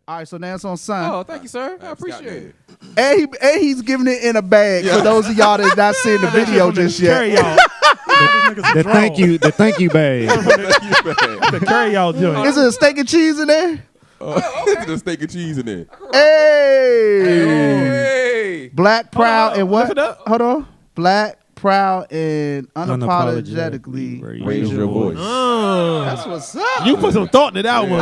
All right, so now it's on Son. Oh, thank you, sir. I appreciate it. And he's giving it in a bag for those of y'all that not seeing the video just yet. The thank you bag. The carry y'all joint. Is it a steak and cheese in there? The steak and cheese in there. Hey. Black, proud, and what? Lift it up. Hold on. Black, proud, and unapologetically Raise your voice. That's what's up. You put some thought into that one.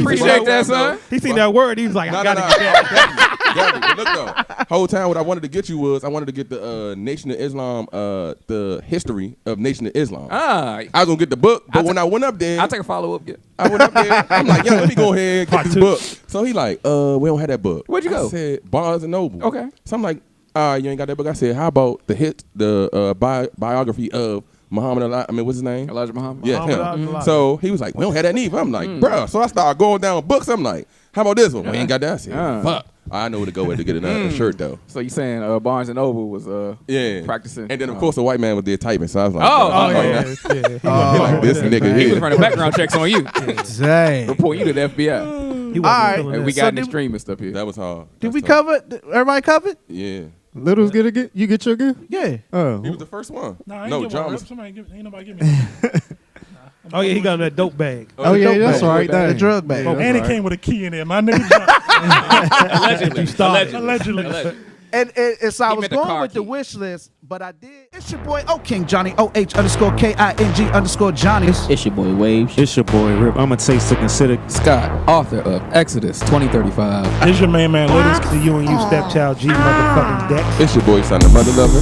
Appreciate that, son. He seen that word. He was like, I gotta get that. Look though, whole time what I wanted to get you was I wanted to get the Nation of Islam, the history of Nation of Islam. I was gonna get the book, but when I went up there, I'll take a follow up. Yeah. I went up there. I'm like, let me go ahead and get this book. So he like, we don't have that book. Where'd you go? I said Barnes and Noble. Okay. So I'm like, you ain't got that book. I said, how about the biography of Muhammad Ali? I mean, what's his name? Elijah Muhammad. Yeah, Muhammad him. Ali. So he was like, we don't have that neither. I'm like, bruh. So I started going down books. I'm like, how about this one? We ain't got that. I said, fuck. I know where to go with to get another shirt though. So you saying Barnes and Noble was practicing? And then of course the white man was there typing. So I was like, Yeah. this nigga He was here. running background checks on you. Dang. Report you to the FBI. He wasn't right. feeling And that. we got So an did- extremist up here. That was hard. Did That's we tough. cover? Everybody covered? Yeah. Littles get you get your gift? Yeah. Oh. He was the first one. Nah, I ain't No, get John one. was. Ain't nobody give me one. Oh, yeah, he got that dope bag. Oh yeah, that's right. The Dang. drug bag. And it came with a key in there. My nigga. Allegedly. You started. Allegedly. And so I He was meant the going car with the key. wish list, but I did. It's your boy O King Johnny OH_KING_Johnny. It's your boy Waves. It's your boy Rip. I'm a taste to consider. Scott, author of Exodus 2035. This your main man, Littles. To you and you, stepchild G motherfucking Dex. It's your boy, son, the mother lover.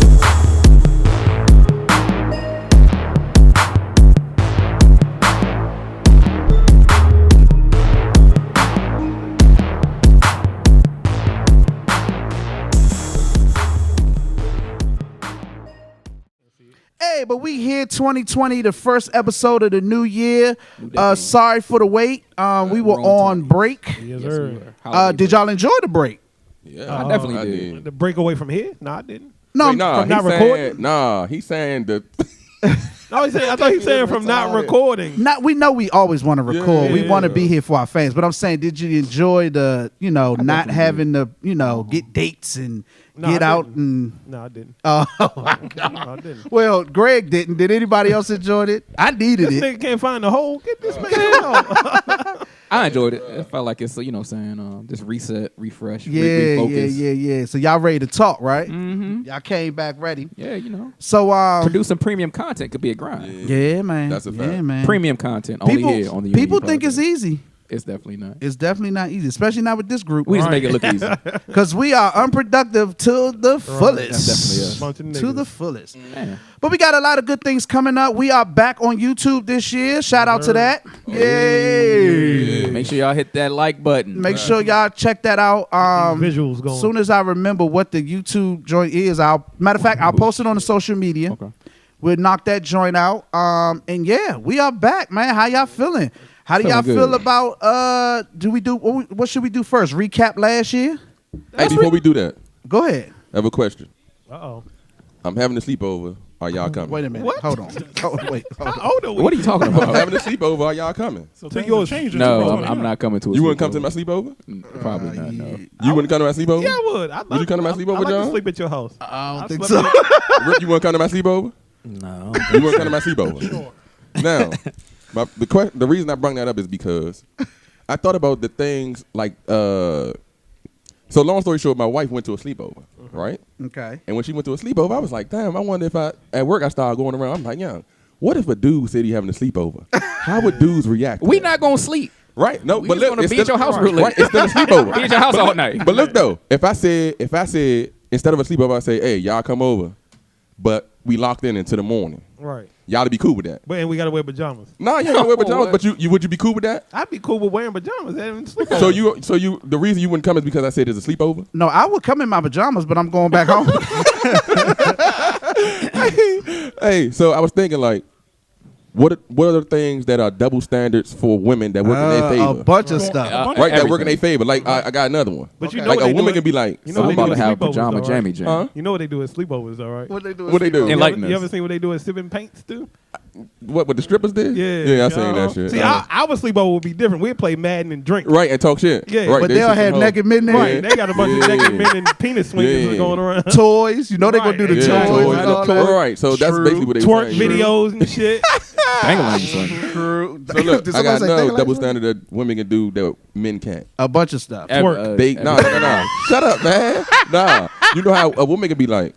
Hey, but we here 2020, the first episode of the new year. Sorry for the wait. We were on break. Yes, sir. Did y'all enjoy the break? Yeah, I definitely did. The break away from here? No, I didn't. No, Wait, nah, from not he's recording? saying, nah, he's saying that. No, I thought he said from not recording. we know we always want to record. Yeah, we want to yeah. be here for our fans. But I'm saying, did you enjoy the, not having to, get dates and No, get I out didn't. and. No, I didn't. Oh my God. No, I didn't. Well, Greg didn't. Did anybody else enjoy it? I needed This it. nigga can't find the hole. Get this man out. I enjoyed it. It felt like it's, saying, just reset, refresh, Yeah. refocus. So y'all ready to talk, right? Mm-hmm. Y'all came back ready. Yeah, So producing premium content could be a grind. yeah, man. That's a fact. Yeah, man. Premium content only here on the people Unity think it's Podcast. easy. It's definitely not. It's definitely not easy, especially not with this group. We just make it look easy. Because we are unproductive to the fullest. That's definitely us. Bunch of To niggas. the fullest. Man. But we got a lot of good things coming up. We are back on YouTube this year. Shout out to that. Yay. Make sure y'all hit that like button. Make sure y'all check that out. Visuals going. As soon as I remember what the YouTube joint is, matter of fact, I'll post it on the social media. Okay. We'll knock that joint out. And yeah, we are back, man. How y'all feeling? How do y'all Feeling feel good. about what should we do first? Recap last year? Hey, before we do that, Go ahead. I have a question. Uh-oh. I'm having a sleepover. Are y'all coming? Wait a minute. What? Hold on. Wait. Hold on. How old are we? What are you talking I'm about? having a sleepover. Are y'all coming? So Take things yours. have changed. No, I'm not coming to a You wouldn't come to sleepover. my sleepover? Probably not, no. You wouldn't come to my sleepover? Yeah, I would. Would you come to my sleepover, I like John? to sleep at your house. I don't think slept so. Rick, you want to come to my sleepover? No. You want to come to my sleepover? Now, the reason I brought that up is because I thought about the things like, so long story short, my wife went to a sleepover, right? Okay. And when she went to a sleepover, I was like, damn, I wonder if at work I started going around. I'm like, yeah, what if a dude said he having a sleepover? How would dudes react? to We that? not going to sleep. Right? No, We but just look, wanna it's be at still- your house real late. Right? It's still a sleepover. Be at your house all night. But look though, if I said instead of a sleepover, I say, hey, y'all come over, but we locked in until the morning. Right. Y'all to be cool with that? But and we gotta wear pajamas. No, you ain't gonna wear pajamas, What? but you would you be cool with that? I'd be cool with wearing pajamas. Having sleep. So you the reason you wouldn't come is because I said it's a sleepover. No, I would come in my pajamas, but I'm going back home. Hey, so I was thinking like, what are the things that are double standards for women that work in their favor? A bunch of stuff. Right, that work in their everything. favor. Like I got another one. But you know like what a they woman do can be like, You So know I'm what about they to do have at sleepovers, pajama though, right? jammy jam. You know what they do at sleepovers, all right? What they do? What they do? Enlighten You us. ever seen what they do at sipping paints too? What the strippers did? Yeah, I seen that shit. See, our sleepover would be different. We'd play Madden and drink. Right, and talk shit. Yeah. right, But they they'll shit have some naked men there. Right, they got a bunch of naked men and penis swingers going around. Toys. You know they gonna do the hoes. Yeah, toys. toys. and all that. Right, so that's True. basically what they Twerk saying. videos and shit. Dang-a-lang swing. True. So look, Did I somebody got say another dang-a-lang double swing? standard that women can do that men can't. A bunch of stuff. They no. Shut up, man. Nah. You know how a woman can be like,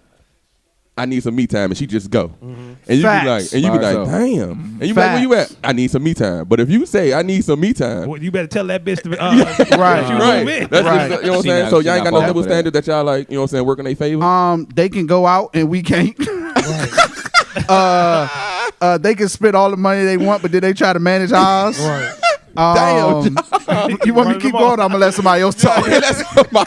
I need some me time, and she just go. And you Facts. be like, By herself. damn. And you be like, where you at? I need some me time. But if you say I need some me time, Well, you better tell that bitch to Right. you right? move in. That's Right. just, you know what I'm She saying. not- So she y'all ain't not got no falling double for that. standard that y'all like, you know what I'm saying, work in their favor. They can go out and we can't. They can spend all the money they want, but then they try to manage ours. Right. You want me to Running keep them going? I'm gonna let somebody else talk. That's my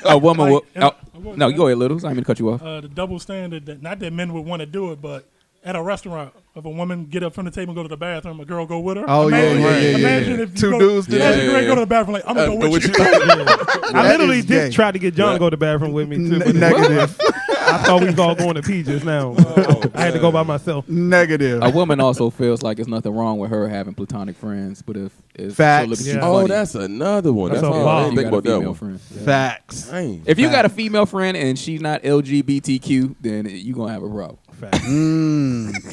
A woman will. Like, No, you go ahead, Littles. I didn't mean to cut you off. The double standard that not that men would want to do it, but at a restaurant, if a woman get up from the table and go to the bathroom, a girl go with her. Oh, yeah, imagine, yeah, yeah, Imagine yeah. if you Two go, dudes do imagine that. Greg go to the bathroom like I'm gonna go with you. I That literally is gay. did try to get John to go to the bathroom with me too. but Negative. I thought we was all going to P just now. I had to go by myself. Negative. A woman also feels like there's nothing wrong with her having platonic friends, but if Facts. she'll look at you Yeah. Oh, funny, that's another one. That's That's a all. I bomb. didn't you think got a about that female one. friend. Yeah. Facts. Dang. If you got a female friend and she's not LGBTQ, then you gonna have a problem.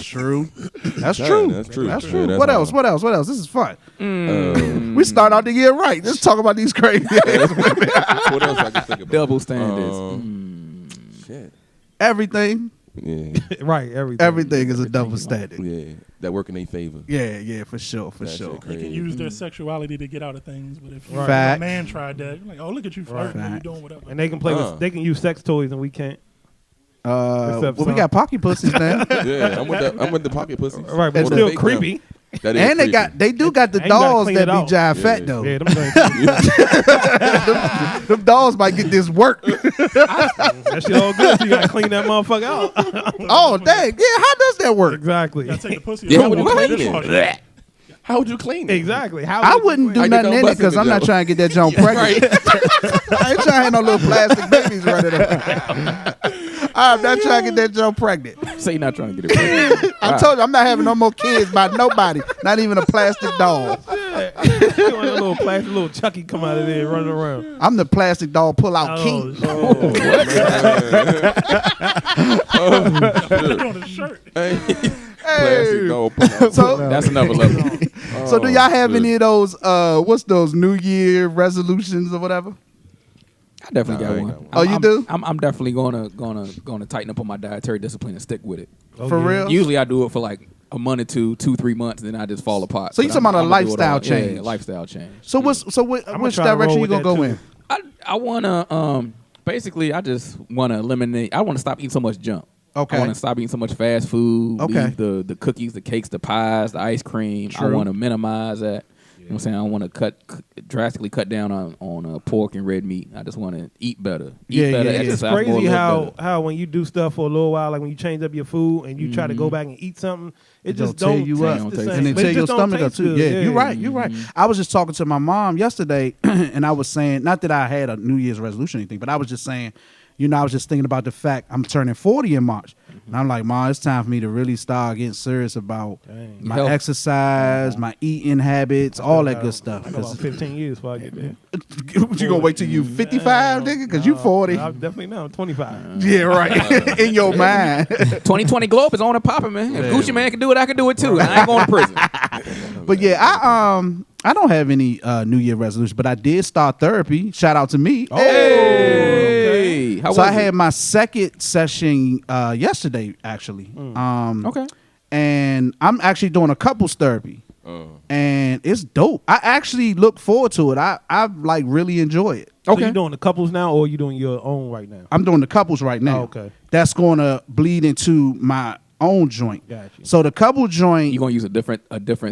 True. That's Dang, true. that's true. That's Yeah, true. that's What all. else? What else? What else? This is fun. We start out the year right. Let's talk about these crazy. What else I can think about? Double standards. Shit. Everything. Yeah. Right, everything. Everything is a double standard. Yeah. That work in their favor. Yeah, for sure, for That sure. shit They can crazy. use their sexuality to get out of things, but if Facts. a man tried that, you're like, oh, look at you flirting, what you Facts. doing, whatever. And they can play with, they can use sex toys and we can't. Well, we some. got pocket pussies now, Yeah, I'm with the pocket pussies. Right, but Or it's the still fake creepy. them. That is and they creepy. do got the And you gotta dolls clean that it be out. jive fat Yeah. though. Yeah, them things. Them dolls might get this work. That shit all good. So you gotta clean that motherfucker out. Oh dang, yeah. How does that work? Exactly. Gotta take the pussy Yeah, out. how would you Walk in clean the it? dishwasher. How would you clean it? Exactly. How I would you wouldn't do I get nothing no in it bust in because the I'm not joint. trying to get that junk pregnant. I ain't trying to have no little plastic babies running around. I'm not trying to get that junk pregnant. Say you're not trying to get it. Pregnant. I told you I'm not having no more kids by nobody, not even a plastic doll. You want a little plastic, little Chucky come out of there running around. I'm the plastic doll pull out king. Put on a shirt. Plastic doll pull out. So, That's another level. so do y'all have shit. any of those? What's those New Year resolutions or whatever? I definitely Nah, I got ain't one. got one. Oh, you do? I'm definitely gonna tighten up on my dietary discipline and stick with it. For real? Usually I do it for like a month or two, 3 months, and then I just fall apart. So you But talking about a I'ma do it lifestyle all. change? Yeah, lifestyle change. So which try to roll direction you with gonna that go too. in? I wanna basically I just wanna eliminate. I wanna stop eating so much junk. Okay. I want to stop eating so much fast food. Okay. Leave the cookies, the cakes, the pies, the ice cream. I True. want to minimize that. You know what I'm saying? I want to drastically cut down on pork and red meat. I just want to eat better. Yeah, Eat better, yeah, yeah. It's exercise more, crazy live better. how when you do stuff for a little while, like when you change up your food and you try to go back and eat something, it just Don't tear don't you taste up. the taste same. And then But tear it your just don't stomach up taste too. good. Yeah, you're right. You're right. I was just talking to my mom yesterday, and I was saying, not that I had a New Year's resolution or anything, but I was just saying, I was just thinking about the fact I'm turning 40 in March. And I'm like, Mom, it's time for me to really start getting serious about my Health. exercise, my eating habits, all that good stuff. I got about 15 years before I get there. You gonna wait till you 55, nigga? Because you 40. I'm definitely not. I'm 25. Yeah, right. In your mind. 2020 Globe is on and popping, man. If Gucci Man can do it, I can do it too. And I ain't going to prison. But yeah, I don't have any New Year resolution, but I did start therapy. Shout out to me. Hey, how So was I had it? my second session yesterday, actually. Okay. And I'm actually doing a couples therapy, and it's dope. I actually look forward to it. I like really enjoy it. So Okay. you doing the couples now, or you doing your own right now? I'm doing the couples right now. Oh, okay. That's going to bleed into my own joint. Gotcha. So the couple joint, You gonna use a different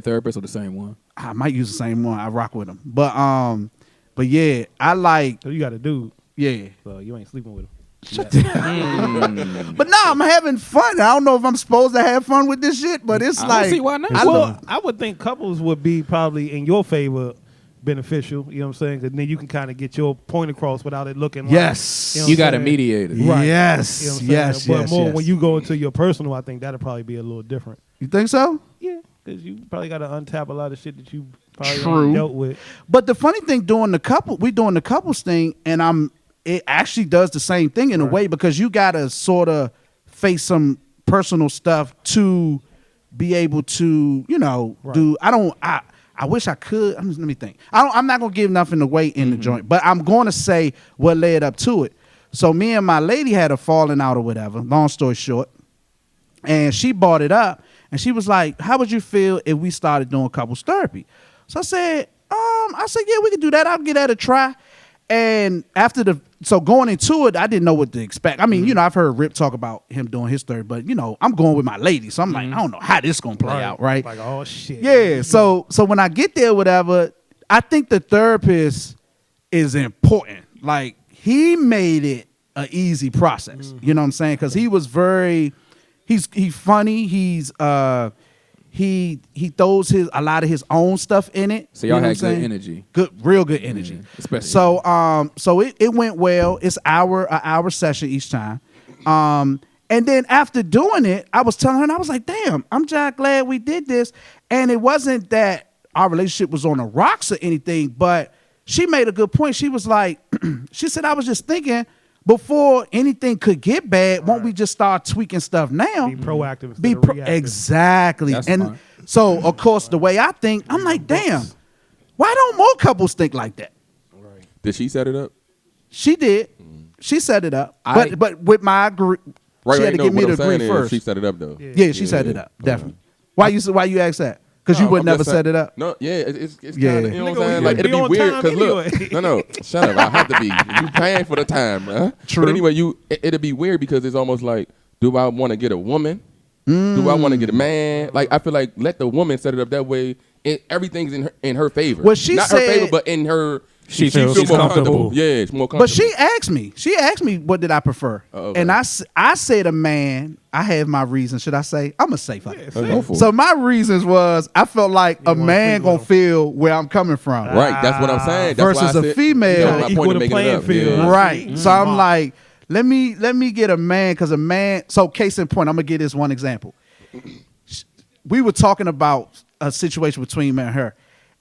therapist or the same one? I might use the same one. I rock with them, but yeah, I like So you got a dude, yeah. so you ain't sleeping with him. But no, I'm having fun. I don't know if I'm supposed to have fun with this shit, but it's I like don't see why not. Well, I would think couples would be probably in your favor beneficial. You know what I'm saying? Because then you can kind of get your point across without it looking like yes, You know You what got I'm a saying? mediator. Right. yes, You know what I'm saying? yes, But yes, more yes. when you go into your personal, I think that'll probably be a little different. You think so? Yeah, because you probably got to untap a lot of shit that you probably True. already dealt with. But the funny thing, doing the couples thing, and it actually does the same thing in a way, because you gotta sort of face some personal stuff to be able to, do. I wish I could. Let me think. I'm not gonna give nothing away in the joint, but I'm going to say what led up to it. So me and my lady had a falling out or whatever. Long story short, and she brought it up, and she was like, "How would you feel if we started doing couples therapy?" So I said, yeah, we could do that. I'll give that a try. And so going into it, I didn't know what to expect. I mean, I've heard Rip talk about him doing his therapy, but I'm going with my lady, so I'm like, I don't know how this gonna play out, right? Like, oh shit. Yeah. So when I get there, whatever, I think the therapist is important. Like, he made it an easy process. You know what I'm saying? Because he was he's funny. He throws a lot of his own stuff in it. So y'all you know had what I'm good saying? energy. Real good energy. Especially. So it went well. It's an hour session each time. And then after doing it, I was telling her, and I was like, damn, I'm just glad we did this. And it wasn't that our relationship was on the rocks or anything, but she made a good point. She was like, she said, I was just thinking, before anything could get bad, won't we just start tweaking stuff now? Be proactive instead of reactive. Exactly. That's and smart. so, of course, the way I think, I'm like, damn, why don't more couples think like that? Did she set it up? She did. She set it up. I- But with my agree, she had to no, get me what to I'm saying agree is first. she set it up though. Yeah, she set it up. Definitely. Why you ask that? Because you No, would I'm never just set it up. No, yeah, it's Yeah. kind of, you know what Nigga, I'm saying? we Like, be it'll on be weird time because look, anyway. no, shut up. I have to be. You paying for the time, huh? True. But anyway, it'll be weird because it's almost like, do I want to get a woman? Do I want to get a man? Like, I feel like let the woman set it up that way. Everything's in her favor. Well, she not said- her favor, but in her. She feels feels more comfortable. Yeah, it's more comfortable. But she asked me what did I prefer? Okay. And I said a man. I have my reasons. Should I say? I'm going to say fuck it. Go for it. So my reasons was I felt like a wanna man sleep with gonna feel where I'm coming from. Right, that's what I'm saying. That's why I Versus a said- female. That was my Equal point of the making it playing up. field. Yeah. Right. So I'm like, let me get a man, because a man. So case in point, I'm gonna give this one example. We were talking about a situation between me and her,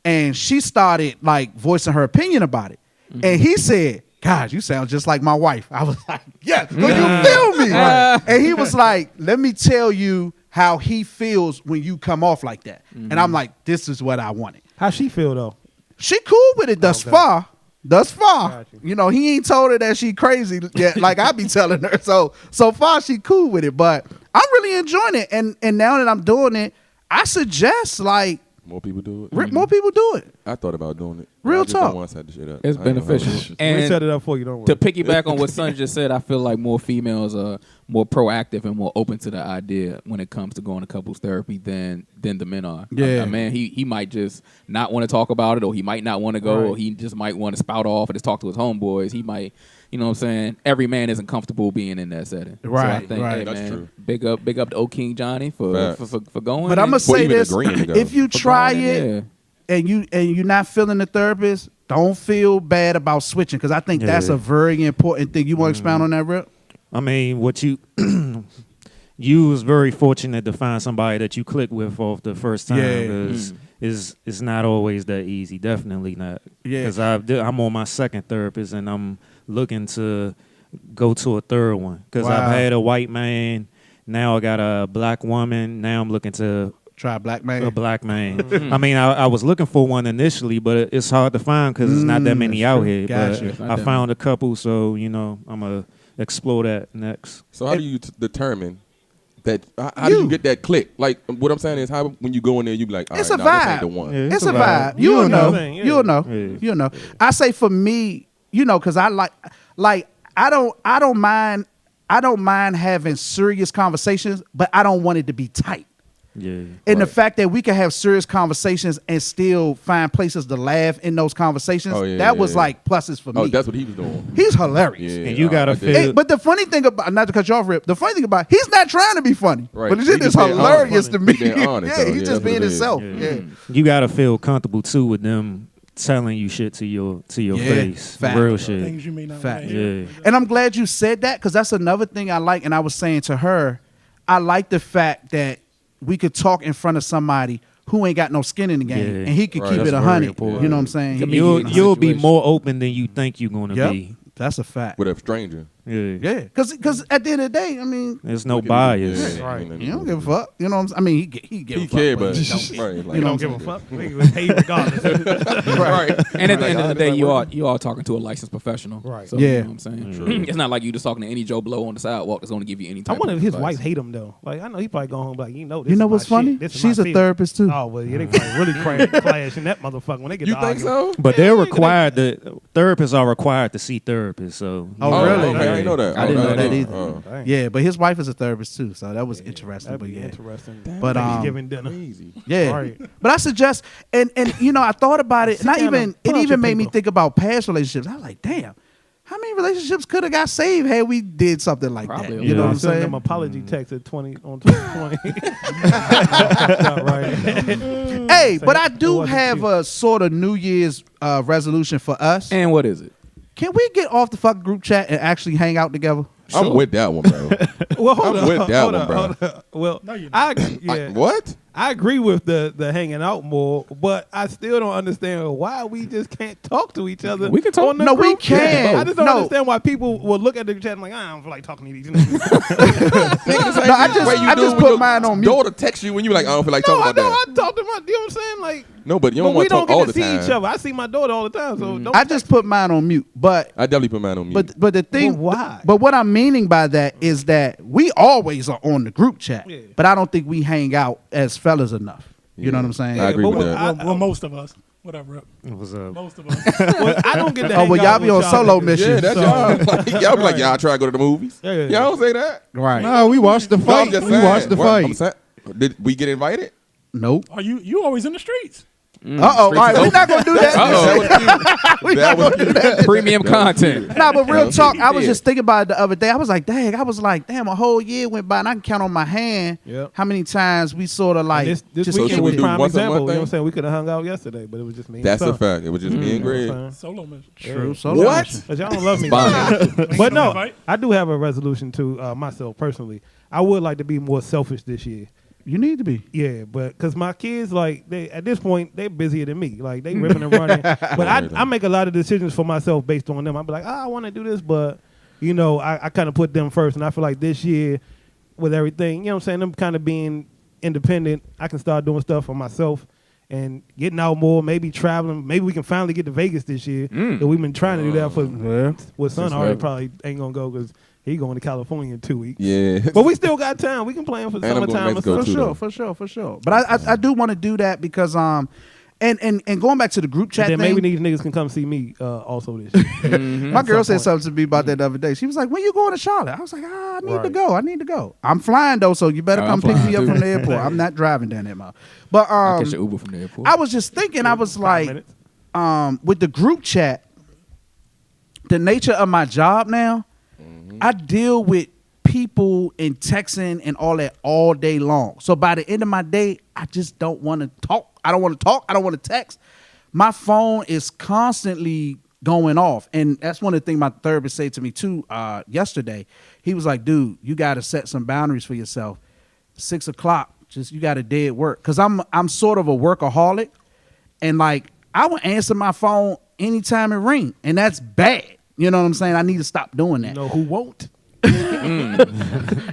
and she started like voicing her opinion about it, and he said, "God, you sound just like my wife." I was like, "Yeah, you feel me?" And he was like, "Let me tell you how he feels when you come off like that." And I'm like, "This is what I wanted." How she feel though? She cool with it thus far. Thus far. Got you. You know, he ain't told her that she crazy yet, like I be telling her. So far she cool with it. But I'm really enjoying it. And now that I'm doing it, I suggest like More people do it. more people do it. I thought about doing it. Real I just don't talk. want to set the shit up. It's I ain't gonna hold beneficial. you. We And set it up for you. Don't worry. to piggyback on what Son just said, I feel like more females are more proactive and more open to the idea when it comes to going to couples therapy than the men are. Yeah. A man, he might just not want to talk about it, or he might not want to go, or he just might want to spout off and just talk to his homeboys. He might, you know what I'm saying? Every man isn't comfortable being in that setting. So I Right, think, right. hey, That's man, true. big up to old King Johnny for going. But I'm gonna and- say even this: agreeing to go. if you for try going in, it and you're not feeling the therapist, don't feel bad about switching, because I think that's Yeah. a very important thing. You want to expound on that, Rip? I mean, what you you was very fortunate to find somebody that you click with off the first time. Yeah. Because it's not always that easy. Definitely not. Yeah. Because I'm on my second therapist, and I'm looking to go to a third one. Because Wow. I've had a white man. Now I got a black woman. Now I'm looking to Try black man. a black man. I mean, I was looking for one initially, but it's hard to find because there's not that many that's out true. here. Gotcha. It's But not I that found a couple, so I'm gonna explore that next. So how do you determine that? How do you get that click? Like, what I'm saying is, how when you go in there, you be like, all It's right, a nah, this ain't vibe. the one. Yeah. It's a vibe. You'll know. Yeah. You'll know. Yeah. You'll know. I say for me, because I like I don't mind having serious conversations, but I don't want it to be tight. Yeah. And the Right. fact that we can have serious conversations and still find places to laugh in those conversations, Oh, yeah, that yeah, was yeah. like pluses for Oh, me. that's what he was doing. He's hilarious. Yeah, And you gotta I dig feel- it. Hey, but the funny thing about, not to cut you off, Rip, the funny thing about, he's not trying to be funny. Right. But it's He just just being hilarious honest. to me. He being honest, yeah, though. he's Yeah, just that's being what it is. himself. Yeah. Yeah. You gotta feel comfortable too with them telling you shit to your Yeah. face. Fact. Real shit. Things you may not Fact. want to hear. Yeah. And I'm glad you said that, because that's another thing I like. And I was saying to her, I like the fact that we could talk in front of somebody who ain't got no skin in the game, Yeah. and he could Right, keep that's it very 100. important. You know what I'm saying? To He- me, You'll be situation. more open than you think you're gonna Yep. be. That's a fact. with a stranger. Yeah. Yeah, because at the end of the day, I mean, There's no bias. Yeah, Right. ain't you don't nothing give a fuck. You know what I'm saying? I mean, he give a He fuck. care, but he don't care. right, like, You You know don't what give I'm a fuck. Nigga hate regardless. right. And at the end of the day, Like, you are talking to a licensed professional. Right. So, Yeah. You know what I'm saying? True. It's not like you just talking to any Joe Blow on the sidewalk that's going to give you any I type wonder of if his advice. wife hate him though. Like I know he probably go home like this You know is what's my funny? shit. This is She's my a field. therapist too. Oh well, yeah, they probably really clash in that motherfucker when they get You to think arguing. so? But they're required therapists are required to see therapists. So Oh, really? Okay, I didn't know that. I didn't know that either. Dang. Yeah, but his wife is a therapist too, so that was interesting. That'd But be yeah, interesting. But, Thanksgiving dinner. Crazy. yeah. Right. But I suggest, and you know, I thought about it, and Sit down and it put out even your made me paper. think about past relationships. I was like, damn, how many relationships could have got saved had we did something like Probably. that? You know Yeah. what I'm Send them saying? apology text at 2020. Right. Hey, Say, but I it do wasn't have you. a sort of New Year's resolution for us. And what is it? Can we get off the fucking group chat and actually hang out together? I'm with that one, bro. Well, hold I'm on, with that hold one, on, bro. hold on. Well, No, you're not. yeah, What? I agree with the hanging out more, but I still don't understand why we just can't talk to each other. We can talk. on the No, we group chat. can. I just don't No. understand why people will look at the chat and like, I don't feel like talking to these niggas. No, I just put mine on mute. Daughter text you when you like, I don't feel like No, talking I about don't. that. I talk to my, you know what I'm saying? Like, No, but you but don't we want to don't talk all get the to see each time. other. I see my daughter all the time, so don't I just put mine on mute, but I definitely put mine on mute. but the thing, But why? But what I'm meaning by that is that we always are on the group chat, Yeah. but I don't think we hang out as fellas enough. You know Yeah. what I'm saying? I agree but with what- that. Well, most of us. Whatever. what's up? Most of us. well, I don't get to Oh, hang well, out y'all be with on solo niggas. missions. Yeah, that's So- y'all. Like, y'all be like, y'all try to go to the movies. Yeah, yeah, Y'all don't say that. Right? No, we watched the No, I'm fight. just We saying. watched the What? I'm fight. saying- Did we get invited? Nope. Are you always in the streets? Uh oh. All right, we're not gonna do that. That was cute. We That not was gonna do that. Premium content. Nah, but real Yeah. talk, I was Yeah. just thinking about it the other day. I was like, dang, a whole year went by and I can count on my hand Yep. how many times we sort of like This just So weekend should we was do prime once a example. month You know what I'm thing? saying? We could have hung out yesterday, but it was just me. That's and a fact. It was just me and Greg. son. Solo mission. true. So What? But y'all don't love me. Bond. But no, Invite? I do have a resolution to myself personally. I would like to be more selfish this year. You need to be. Yeah, but because my kids, like, they at this point, they're busier than me. Like, they ripping and running. But I make a lot of decisions for myself based on them. I be like, I want to do this, but, you know, I kind of put them first. And I feel like this year, with everything, you know what I'm saying, them kind of being independent, I can start doing stuff for myself and getting out more, maybe traveling. Maybe we can finally get to Vegas this year. So we've been trying to do that for, with son Since already forever. probably ain't going to go because he going to California in 2 weeks. Yeah. But we still got time. We can plan for And I'm going to summertime. or Mexico, something. too. For sure. But I do want to do that because and going back to the group chat Then thing. maybe these niggas can come see me also this year. My girl said point. something to me about that the other day. She was like, "When you going to Charlotte?" I was like, "I need to Right. go. I need to go. I'm flying though, so you better I'm come pick flying me up too. from the airport. I'm not driving down there, mouth." But I'll catch an Uber from the airport. I was just thinking. I was 5 like, minutes. with the group chat, the nature of my job now, I deal with people and texting and all that all day long. So by the end of my day, I just don't want to talk. I don't want to talk. I don't want to text. My phone is constantly going off. And that's one of the things my therapist said to me too yesterday. He was like, dude, you got to set some boundaries for yourself. 6 o'clock, just you got to dead work. Because I'm sort of a workaholic. And like, I would answer my phone anytime it ring. And that's bad. You know what I'm saying? I need to stop doing that. You know who won't?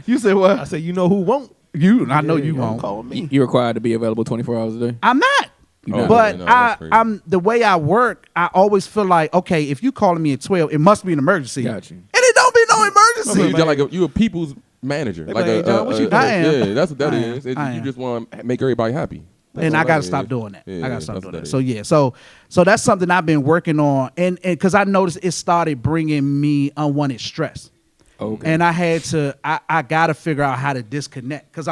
You said what? I say you know who won't. I know Yeah, you don't won't. call me. You're required to be available 24 hours a day. I'm not. You not. But no, that's crazy. I'm the way I work. I always feel like, okay, if you calling me at 12, it must be an emergency. Got you. And it don't be no So emergency. you just like you a people's manager. They Like be like, "Hey, John, what you doing?" I am. Yeah, that's what that I is. am. I You am. just want to make everybody happy. That's And all I got to is. stop doing that. Yeah, I got to stop that's doing what that. is. So yeah, so that's something I've been working on, and because I noticed it started bringing me unwanted stress. Okay. And I had to, I got to figure out how to disconnect because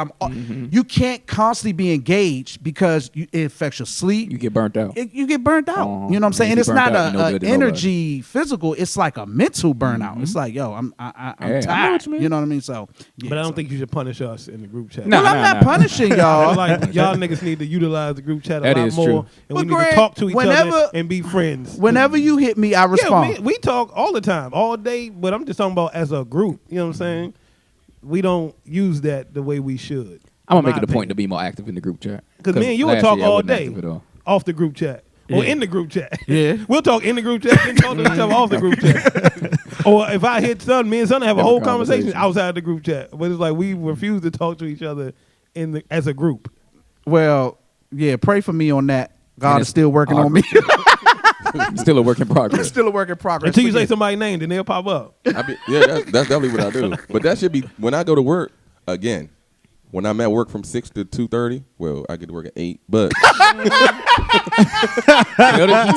you can't constantly be engaged because it affects your sleep. You get burnt out. You get burnt out. Uh-huh. You know what I'm saying? You And get it's burnt not out, you're no a good to nobody. energy physical. It's like a mental burnout. It's like, yo, I'm Yeah, I know tired. what you mean. You know what I mean? So, yeah, But I don't so- think you should punish us in the group chat. Nah. Well, I'm not punishing y'all. I like y'all niggas need to utilize the group chat a That lot is more, true. and But we need Greg, to talk to each whenever- other and be friends. Whenever you hit me, I respond. Yeah, we talk all the time, all day. But I'm just talking about as a group. You know what I'm saying? We don't use that the way we should. I'm gonna My make it a point opinion. to be more active in the group chat. Because me and you would last talk year I all wasn't day active at all. off the group chat. Or Yeah. in the group chat. Yeah. We'll talk in the group chat, then talk to each other off the group chat. Or if I hit Son, me and Son have a whole conversation outside the group chat. But it's like we refuse to talk to each other as a group. Well, yeah, pray for me on that. God And is still working on me. Still a work in progress. Still a work in progress. Until you But say yeah. somebody's name, then they'll pop up. That's definitely what I do. But that should be when I go to work again. When I'm at work from 6 to 2:30, well, I get to work at 8. But You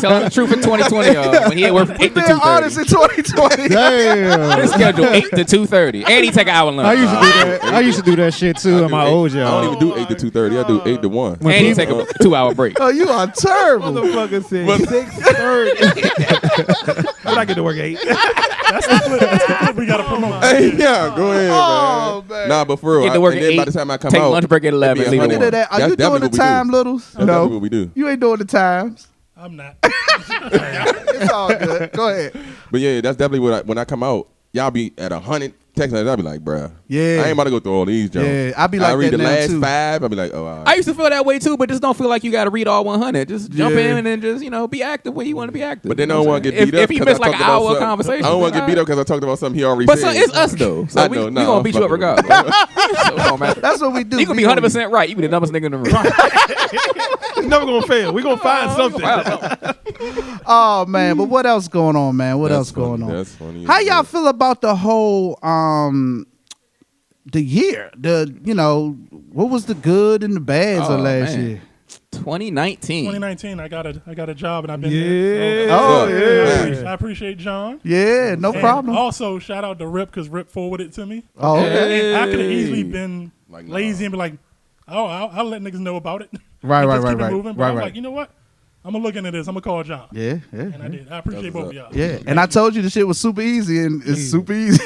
telling the truth in 2020, when he had work from 8 to Being honest 2:30. in 2020. Damn. His schedule 8 to 2:30, and he take an hour lunch. I used to do that. I used to do that shit too in my old I don't job. even do 8 to 2:30. I do 8 to 1. When And he people- take a 2-hour break. Oh, you are terrible. Motherfucker said 6:30. But I get to work at 8. That's the flip we got to promote. Hey, yeah, go ahead, Oh, man. Nah, but for real, Get to work and at then by 8, the time I come take out, lunch break at 11, it'd be leave at 100. 1. Are That's you doing definitely the what we time, do. Littles? That's definitely what we do. You ain't doing the times. I'm not. It's all good. Go ahead. But yeah, that's definitely what when I come out, y'all be at 100 text messages. I'll be like, bruh, Yeah. I ain't about to go through all these jokes. Yeah, I be like I read that the now, last too. 5. I'll be like, oh, all right. I used to feel that way too, but just don't feel like you got to read all 100. Just jump Yeah. in and just be active when you want to be active. But then I You don't know want what to I'm get beat saying? up. If you 'cause miss I like talked an about hour of something. conversation, I don't want to get beat up because I talked about something he already But said. it's us though, so I we know, we nah, gonna I'm beat you up fucking with regardless. So it don't matter. That's what we do. You can be We 100% right. You be the dumbest nigga in the room. It's never going to fail. We're going to find something. Oh man, but what else going on, man? What else going on? That's funny. How y'all feel about the whole the year? What was the good and the bads of Oh, last man. year? 2019. 2019, I got a job and I've been Yeah. there. Oh, yeah. I appreciate John. Yeah, no And problem. Also, shout out to Rip because Rip forwarded it to me. Oh, okay. And I could have easily been Like, lazy and be like, oh, I'll let niggas know about it. Right, And right, just right, keep it right. moving. But Right, I'm right. like, you know what? I'm going to look into this. I'm going to call John. Yeah, And I yeah. did. I appreciate both of y'all. Yeah, and I told you the shit was super easy, and it's super easy.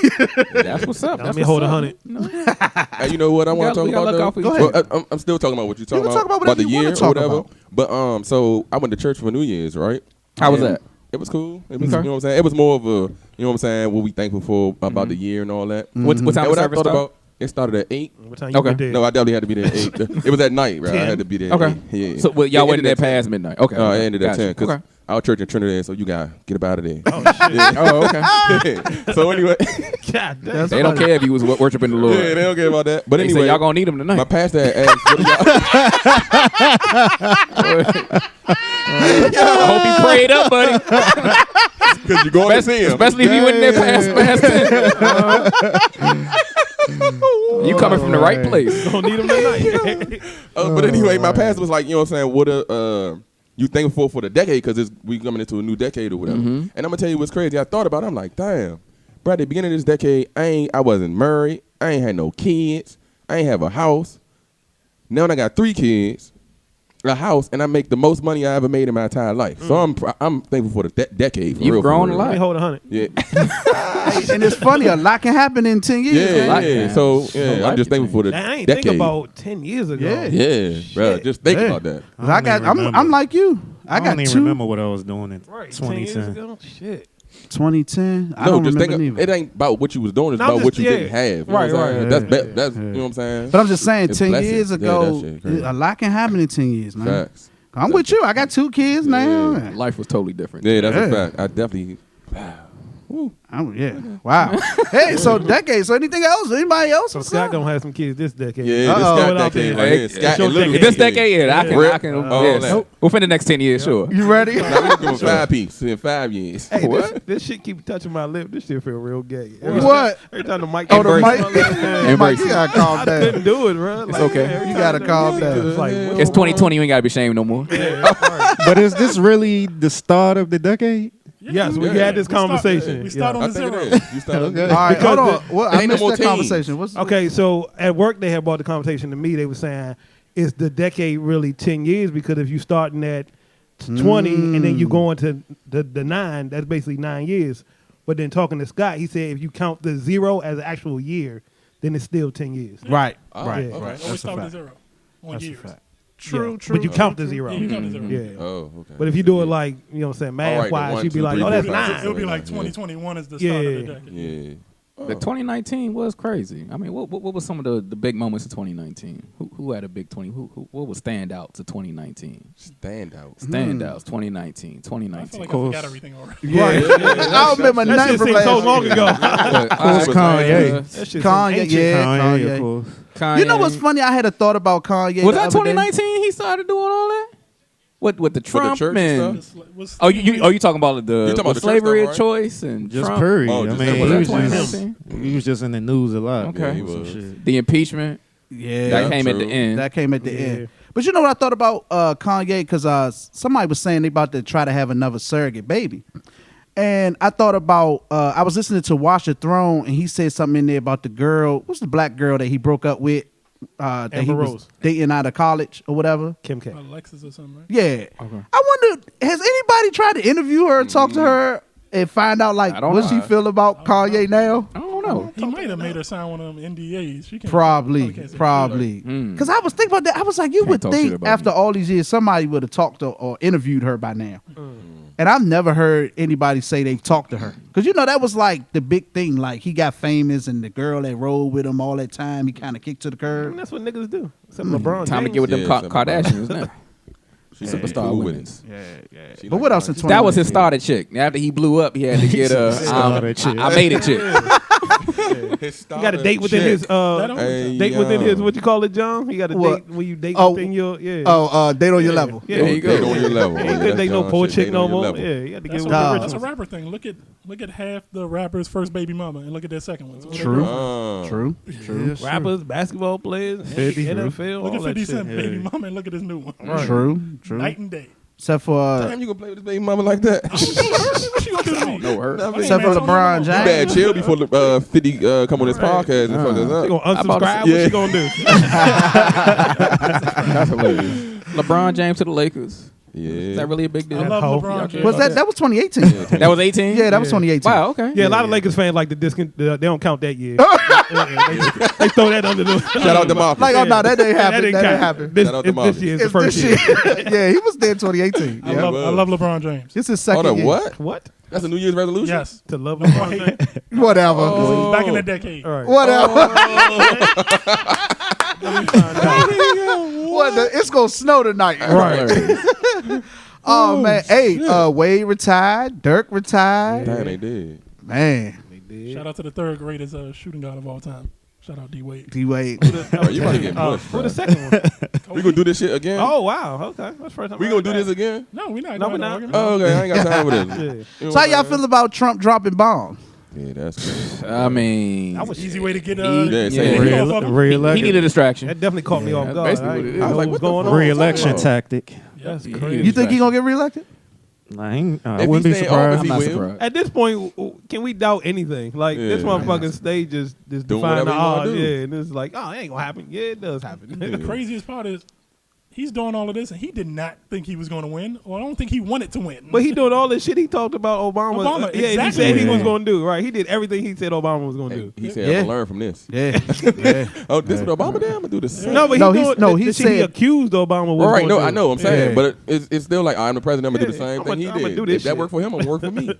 That's what's up. Let That's me what's hold up. 100. Hey, you know what I want to we talk gotta about? look out for though? each other. Well, I'm still talking about what you're talking can talk about about whatever the you wanna year or talk whatever. about. But so I went to church for New Year's, right? How was And that? It was cool. It was, Okay. you know what I'm saying? It was more of a, you know what I'm saying, what we thankful for about the year and all that. What time And the what I service thought start? about, it started at 8. What time you Okay. went there? No, I definitely had to be there at 8. It was at night, right? I 10. had to be there Okay. at 8. Yeah. So y'all It wasn't ended there at 10. past midnight. Okay. It ended at Gotcha. 10 because Okay. our church in Trinidad, so you got to get up out of there. Oh, shit. Oh, okay. So anyway, God damn. They don't care if you was worshiping the Lord. yeah, they don't care about that. But They anyway, say y'all gonna need them my tonight. pastor had asked, what do y'all I hope you prayed up, buddy. because you're going to see him. Especially if you went there past 10. You coming from the right place. Don't need them tonight. But anyway, my pastor was like, you know what I'm saying, what you thankful for the decade because we coming into a new decade or whatever. And I'm gonna tell you what's crazy. I thought about it. I'm like, damn, bro. At the beginning of this decade, I wasn't married. I ain't had no kids. I ain't have a house. Now I got 3 kids, a house, and I make the most money I ever made in my entire life. So I'm thankful for the decade. For You've real, for grown real. a lot. Let me hold 100. Yeah, And it's funny, a lot can happen in 10 years. yeah, lot, yeah. man. So A yeah, lot I'm just can thankful for the I ain't decade. think about 10 years ago. Yeah. Yeah, bro. Just think Yeah. about that. I got. don't even remember. I'm like you. I I got don't even 2. remember what I was doing in Right. 10 years 2010. ago? Shit. 2010. I No, don't just remember think neither. it ain't about what you was doing. It's No, I'm about what just- you yeah. didn't have. You know Right, what I'm saying? right. That's Yeah, that's yeah. you know what I'm saying. But I'm just saying, It's 10 blessings. years Yeah, ago, that shit crazy. a lot can happen in 10 years, man. Facts. I'm with you. I got 2 kids now. Life was totally different. Yeah, that's a Yeah. fact. I definitely. Yeah. Wow. Hey, so decade. So anything else? Anybody else? So What's Scott up? gonna have some kids this decade. Yeah, Uh-oh. this Throw Scott it out decade there. right here. Hey, Scott it's your and Little If this decade. decade, yeah, I can. All Yes. that. Within the next 10 years, sure. You ready? Now we looking for 5 piece in 5 years. Hey, What? this shit keep touching my lip. This shit feel real gay. What? Every time the mic. Oh, the Embrace mic. it. Mike, Embrace you it. gotta calm I down. couldn't do it, bro. Like, okay. every You time gotta the calm music down. just like, what's It's going on? 2020. You ain't got to be ashamed no more. But is this really the start of the decade? Yes, we Yeah. had this conversation. We start Yeah. on I the think zero. it is. You start Okay. All right, Because hold on. What, I ain't no missed more that teams. conversation. What's Okay, so at work they had brought the conversation to me. They were saying, is the decade really 10 years? Because if you starting at 20 and then you go into the 9, that's basically 9 years. But then talking to Scott, he said if you count the 0 as an actual year, then it's still 10 years. Right. Oh, Right. Yeah. okay. Always That's a start with fact. zero on That's a years. fact. True, Yeah. true. But you count the 0. Yeah, you count the 0. Yeah. Oh, okay. But if you do it like, you know what I'm saying, All right, math the wise, 1, you'd be 2, like, 3, oh, 4, that's 5, 6, 9. It'll be like Yeah. 2021 is the Yeah. start of the decade. Yeah. The 2019 was crazy. I mean, what was some of the big moments of 2019? Who had a big 20? What was standouts to 2019? Standouts. 2019. I feel like I forgot everything already. Yeah. I don't remember That nothing shit from seems so last long year. ago. Of course, Kanye. That shit Kanye, yeah, Kanye, Kanye. of course. Kanye. You know what's funny? I had a thought about Kanye. Was the that other day. 2019? He started doing all that. With the Trump church and stuff? Oh, you talking about the talking about the slavery church of stuff, right? choice and Just Trump? period. Oh, I just mean, that he was was, 2019. he was just in the news a lot. Okay. Yeah, he with some was. shit. The impeachment Yeah, that came at true. the end. that came at the end. But you know what I thought about Kanye? Because somebody was saying they about to try to have another surrogate baby. And I thought about, I was listening to Watch the Throne, and he said something in there about the girl. What's the black girl that he broke up with? That he Amber was Rose. dating out of college or whatever. Kim K. Alexis or something, right? Yeah. I wonder, has anybody tried to interview her and talk to her and find out like I don't what know. she feel about Kanye now? I don't know. He might have made her sign one of them NDAs. She can't, Probably. Mm. Because I was thinking about that. I was like, you Can't would talk shit think about after me. all these years, somebody would have talked to or interviewed her by now. And I've never heard anybody say they talked to her. Because, you know, that was like the big thing. Like, he got famous and the girl that rode with him all that time, he kind of kicked to the I curb. mean, that's what niggas do. Except LeBron Time to James. get with them Yeah, something Kardashians now. She's Superstar cool women. with it. She But like what else in Kanye. 20? That was his starter chick. After he blew up, he had to get Starter chick. I made it chick. His You got a date within chick. his Hey, date within yo. his what you call it, John? You got a What? date when you date Oh. within your date Date on your level. Yeah, There you go. Date on your level. He Yeah, couldn't that's date no John poor shit. chick Date no on your more. level. Yeah, you got to That's get a, with the that's a rich ones. rapper thing. Look at half the rapper's first baby mama and look at their second one. So what they True. doing? True. Rappers, basketball players, 50. NFL, Look all at that 50 shit. Cent baby mama and look at his new one. True. Night and day. Except for Damn, you gonna play with this baby mama like that? What she gonna do to me? No her. except for LeBron You James. bad chill before 50 come on this podcast and fuck us She up. gonna unsubscribe? Yeah. What she gonna do? That's hilarious. LeBron James to the Lakers. Is Yeah. that really a big deal? I love hoe. LeBron James. Was that was 2018? That was 18? Yeah, that was 2018. Wow, okay. Yeah, a lot of Lakers fans like the they don't count that year. They throw that under the. Shout out to Mafia. Like, oh no, that didn't happen. That didn't count. happen. This, Shout out to this Mafia. year is the It's first this year. year. Yeah, he was there in 2018. I Yeah. love LeBron James. This is second Hold on, year. what? What? That's a New Year's resolution? Yes. To love LeBron James? Whatever. This is back in the decade. All right. Whatever. What? It's gonna snow tonight. Right. Oh man. Hey, Wade retired. Dirk retired. Damn, they did. Man. Shout out to the third greatest shooting guard of all time. Shout out D Wade. D Wade. Bro, you about to get pushed, Who bro. the second one? We gonna do this shit again? Oh wow. Okay, that's the first time. We I gonna heard do that. this again? No, we're not. No, doing we're that not. argument. Oh, okay. I ain't got time for this. Yeah. So how y'all feel about Trump dropping bombs? Yeah, that's cool. I mean, Easy way to get He- Yeah, he say off it. of him. he needed a distraction. That definitely caught me off that's guard. basically I what it didn't is. know I was like, what was what the going fuck? on. Re-election Oh. tactic. That's He crazy. needed You think he gonna get reelected? I If wouldn't he be stay in office, surprised. I'm not will. surprised. At this point, can we doubt anything? Like this Yeah. motherfucking stage just Doing defying the whatever he wanna odds. do. Yeah, and it's like, oh, it ain't gonna happen. Yeah, it does happen. The craziest part is he's doing all of this, and he did not think he was going to win, or I don't think he wanted to win. But he doing all this shit he talked about Obama. Obama, Yeah, and he exactly. said he was Yeah. going to do. Right, he did everything he said Obama was going to Hey, do. he said, Yeah. I'm gonna learn from this. Yeah. Yeah. Oh, this what Obama did? I'm gonna do the same. No, but No, he he's- doing, no, the he shit he said- accused Obama was All right, gonna no, do. I know, I'm saying, Yeah. but it's still like I'm the president. I'm gonna do the Yeah, same thing he I'ma did. do this If that shit. worked for him, it'll work for me.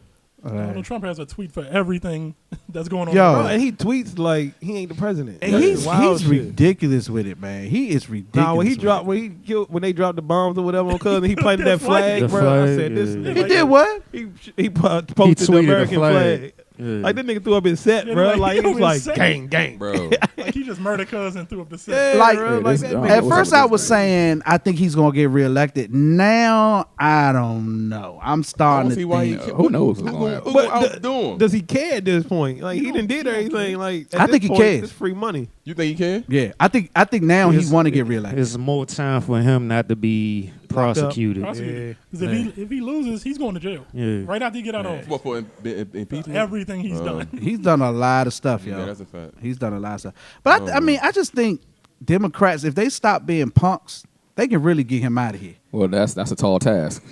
Donald Trump has a tweet for everything that's going on. Yo. Bro, and he tweets like he ain't the president. And That's he's wild shit. ridiculous with it, man. He is ridiculous. Nah, when he with dropped it. when they dropped the bombs or whatever on Cousin, he planted that flag, The bro. I flag, said this. yeah. He did what? He posted the tweeted the American flag. flag. Yeah. Like that nigga threw up his set, Yeah, bro. like, Like he he was was like insane. gang. Bro, Like he just murdered cousin through up the set. Yeah, Like, bro, Yeah, like this- that I nigga don't At know first, what's I up with was this. saying I think he's gonna get reelected. Now I don't know. I'm I starting don't to see why think. he. Who knows what's gonna happen. Who But gonna the- outdo him? Does he care at this point? Like he done did everything. Like at I this think he point, cares. It's free money. You think he can? Yeah, I think now he It's- want to get reelected. It's more time for him not to be prosecuted. Prosecuted. 'Cause if he loses, he's going to jail. Yeah. Right after he get out of What for impeachment? everything he's done. He's done a lot of stuff, yo. Yeah, that's a fact. He's done a lot of stuff. But I mean, I just think Democrats, if they stop being punks, they can really get him out of here. Well, that's a tall task.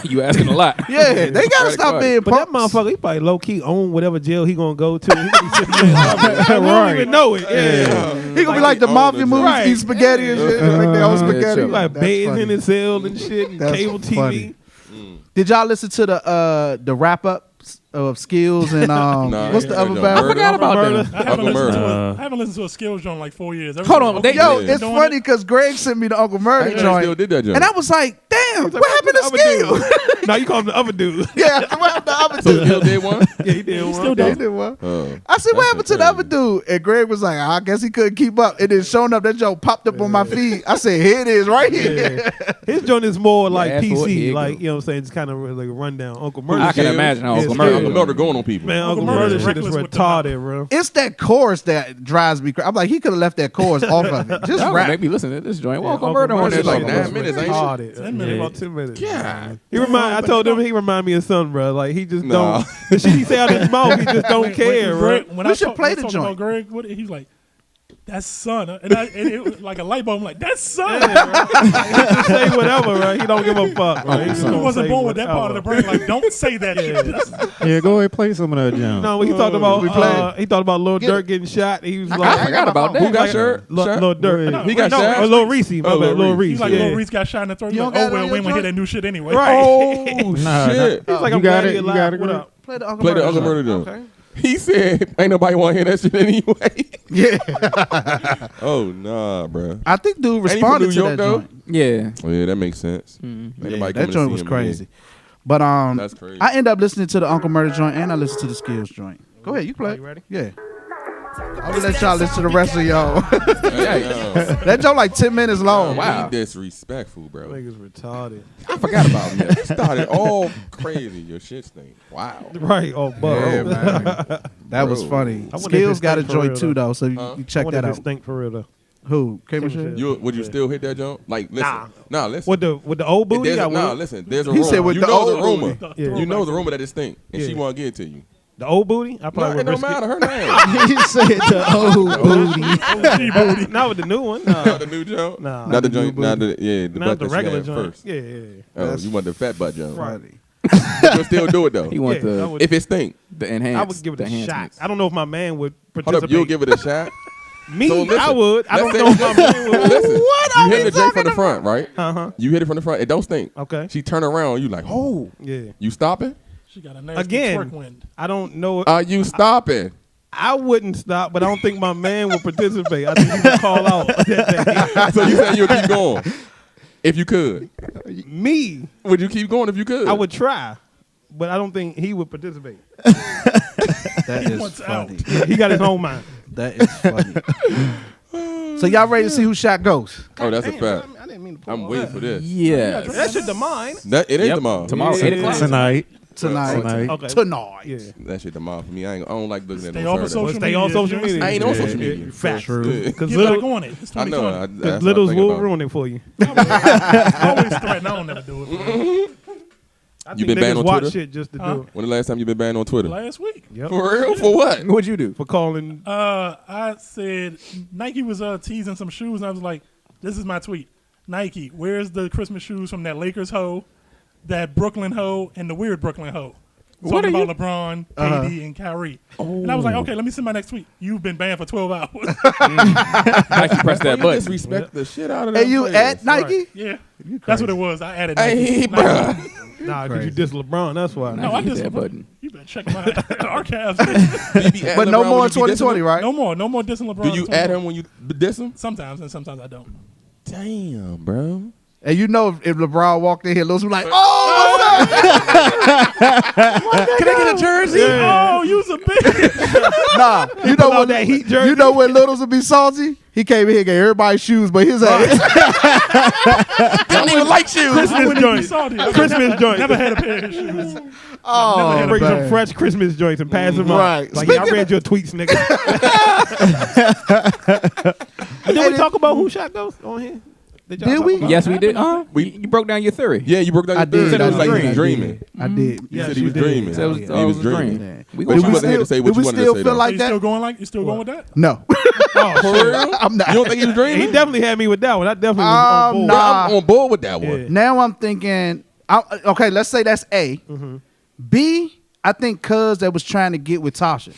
You asking a lot. Yeah, they gotta Democratic stop Party. being But punks. that motherfucker, he probably low key own whatever jail he gonna go to. He be sitting there, we don't even know it. Yeah. He gonna be like the Like, mafia oh, movies, right. eat spaghetti and shit, like their own Yeah, spaghetti. sure. Like That's beds funny. in his cell and shit, and That's cable TV. funny. Did y'all listen to the wrap up of Skillz and what's the other Murda. band? I forgot about them. I haven't, Uncle listened to Murda. I haven't listened to a Skillz joint in like 4 years. Hold on, Everybody- they- Yo, they're it's doing funny it. because Greg sent me the Uncle I Murda didn't know they still joint, did that joint. and I was like, "Damn, what happened to Other Skillz?" dude. No, you call him the other dude. Yeah, what happened to the other So dude? Skillz did one? Yeah, he did He one. still Yeah, does. he did one. Oh. I said, "What That's happened to the crazy. other dude?" And Greg was like, "I guess he couldn't keep up." And then showing up, that joke popped up on my feed. I said, "Here it is, right here." Yeah. His joint is more like Yeah, for it, PC, here you like go. you know what I'm saying, it's kind of like a rundown. Uncle Murda. I can Skillz? imagine how Yeah, Uncle Skillz. Murda. Uncle Murda going on people. Man, Uncle Uncle Murda Murda is shit is reckless with the retarded, bro. It's that chorus that drives me crazy. I'm like, he could have left that chorus off of it. Just Y'all rap. make me listen to this joint. Well, Yeah, Uncle Uncle Murda on Murda there is like like 9 that. minutes, ain't it? Retarded. 10 minutes. About 10 minutes. God. He remind. I told him he remind me of son, bro. Like he just Nah. don't. The shit he say out his mouth, he just don't care, bro. When We I should talk- play when I the talk joint. about Greg, he was like, "That's son," and it was like a light bulb. I'm like, "That's son." Just say whatever, right? He don't give a fuck, bro. He just He gonna wasn't say born with that part of the whatever. brain. Like, don't say that shit. Yeah, go ahead, play some of that jam. No, when he talked about We played. he talked about Lil Get Durk it. getting shot. He was I like, forgot about that. Who got shirt? Lil Durk. He got no, shot? or Lil Reese. My Oh, bad, Lil Lil Reese. Reese. He's like, yeah. Lil Reese got shot in the throat. He's You like, don't "Oh got it well, on we your ain't gonna hear joint? that new shit anyway." Right. Oh, Nah, shit. He's like, You I'm got glad it? he You alive. got it, What Greg? up? Play the Uncle Play the Murda Uncle joint. Murda joint. Okay. He said, ain't nobody want to hear that shit anyway. Yeah, Oh, nah, bruh. I think dude Ain't he from responded New to York, that though? joint. Yeah. Oh, yeah, that makes sense. Yeah, Ain't nobody that coming to joint see was him crazy. again. But That's crazy. I end up listening to the Uncle Murda joint and I listened to the Skillz joint. Go ahead, you play. You ready? Yeah. I'm gonna let y'all listen to the rest of y'all. Hey, yo. That joint like 10 minutes long. Wow. Be disrespectful, bro. Niggas retarded. I forgot about him. It started all crazy. Your shit stink. Wow. Right. Oh, bro. Yeah, man. That was Bro. funny. I wonder if Skillz it's got a stink for joint real, too though. though, so you Huh? check that out. Stink for real though. Who? K K-Machine? Machine? Would you still hit that jump? Like, listen. Nah, listen. With the old booty, I Nah, would. listen. There's a He rumor. said with you the know old the rumor. booty. Yeah. You know the rumor that it stink, and she Yeah. want to get it to you. The old booty, I No, probably it would don't risk matter. Her name. He said the old booty. it. Not with the new one. Not Nah. the new jump. Nah. Not the The new joint. Not the the Not butt the that she regular had joint. first. Yeah, yeah. Oh, you want the fat butt jump? Right. You'll still do it though. He wants Yeah, I the would- If it stink, enhance. I would give it the a shot. enhancements. I don't know if my man would hold participate. up. You'll give it a shot. Me, So listen, I would. I don't let's know if say- my man would. Listen, What you are we hit the joint from talking the front, right? Uh-huh. You hit it from the front. It don't stink. Okay. She turn around. You like, oh, Yeah. you stopping? She got a nasty Again. twerk wind. I don't know. Are you stopping? I wouldn't stop, but I don't think my man would participate. I think he would call out that So you saying you'll keep going if you could? day. Me, Would you keep going if you could? I would try, but I don't think he would participate. That is wants funny. Yeah, he got his own mind. That is funny. So y'all ready to see who shot Ghost? Oh, that's a Damn, fact. I didn't mean to pull I'm all waiting that. for this. Yes. That shit the mine. That it ain't Yep. tomorrow. Tomorrow, Yeah. 8 o'clock. Tonight. Tonight. Tonight. Okay. Tonight. Yeah. That shit tomorrow for me. I don't like looking at Stay no off of Saturday. social Stay on media. social media. I ain't on Yeah. social media. Facts. True. Yeah. Because Get little, back on it. It's I know. 2020. That's what I littles think will about. ruin it for you. I always threaten. I don't never do it. I You think been banned niggas on watch Twitter? shit just to Huh? do it. When the last time you been banned on Twitter? Last week, Yep. For real? For what? What'd you do? For calling. I said Nike was teasing some shoes, and I was like, "This is my tweet. Nike, where's the Christmas shoes from that Lakers hoe, that Brooklyn hoe, and the weird Brooklyn hoe?" What Talking are about LeBron, KD, and Kyrie. And I was like, "Okay, let me send my next tweet. You've been banned for 12 hours." Nike press that You button. disrespect the shit out of that. And you at Nike? Yeah, that's what it was. I added Nike. Hey, Nike. bro. Nah, because you diss LeBron. That's why. No, I Hit just that button. You better check my archives. But no more in 2020, right? No more dissing LeBron. Do you add him when you diss him? Sometimes, and sometimes I don't. Damn, bro. And you know if LeBron walked in here, Lewis was like, "Oh, what's up?" Can I get a jersey? Oh, you's a bitch. Nah, you know out what that Heat jersey? You know when Littles would be salty? He came in here and gave everybody shoes, but his ass. I don't even like shoes. I Christmas wouldn't be joint. salty. I Christmas joint. never had a pair of shoes. Oh, Bring man. some fresh Christmas joints and pass them Right. out. Like, yeah, I Speaking read your tweets, nigga. Did we talk about who shot Ghost on here? y'all Did talk we? about Yes, it? we did. You broke down your theory. Yeah, you broke down I your theory. did. Said it was I like did. he was dreaming. I did. You Yes, said he you was did. dreaming. Said it was- He it was was a dreaming. dream. But We do gonna we try wasn't that. here to say still, what do you we wanted to still say, feel though. like You that? still going like? You still going with that? No. For real? I'm not. You don't think he was dreaming? He definitely had me with that one. I definitely was on board. Bro, Nah. I'm on board with that one. Yeah. Now I'm thinking, okay, let's say that's A. B, I think Cuz that was trying to get with Tasha.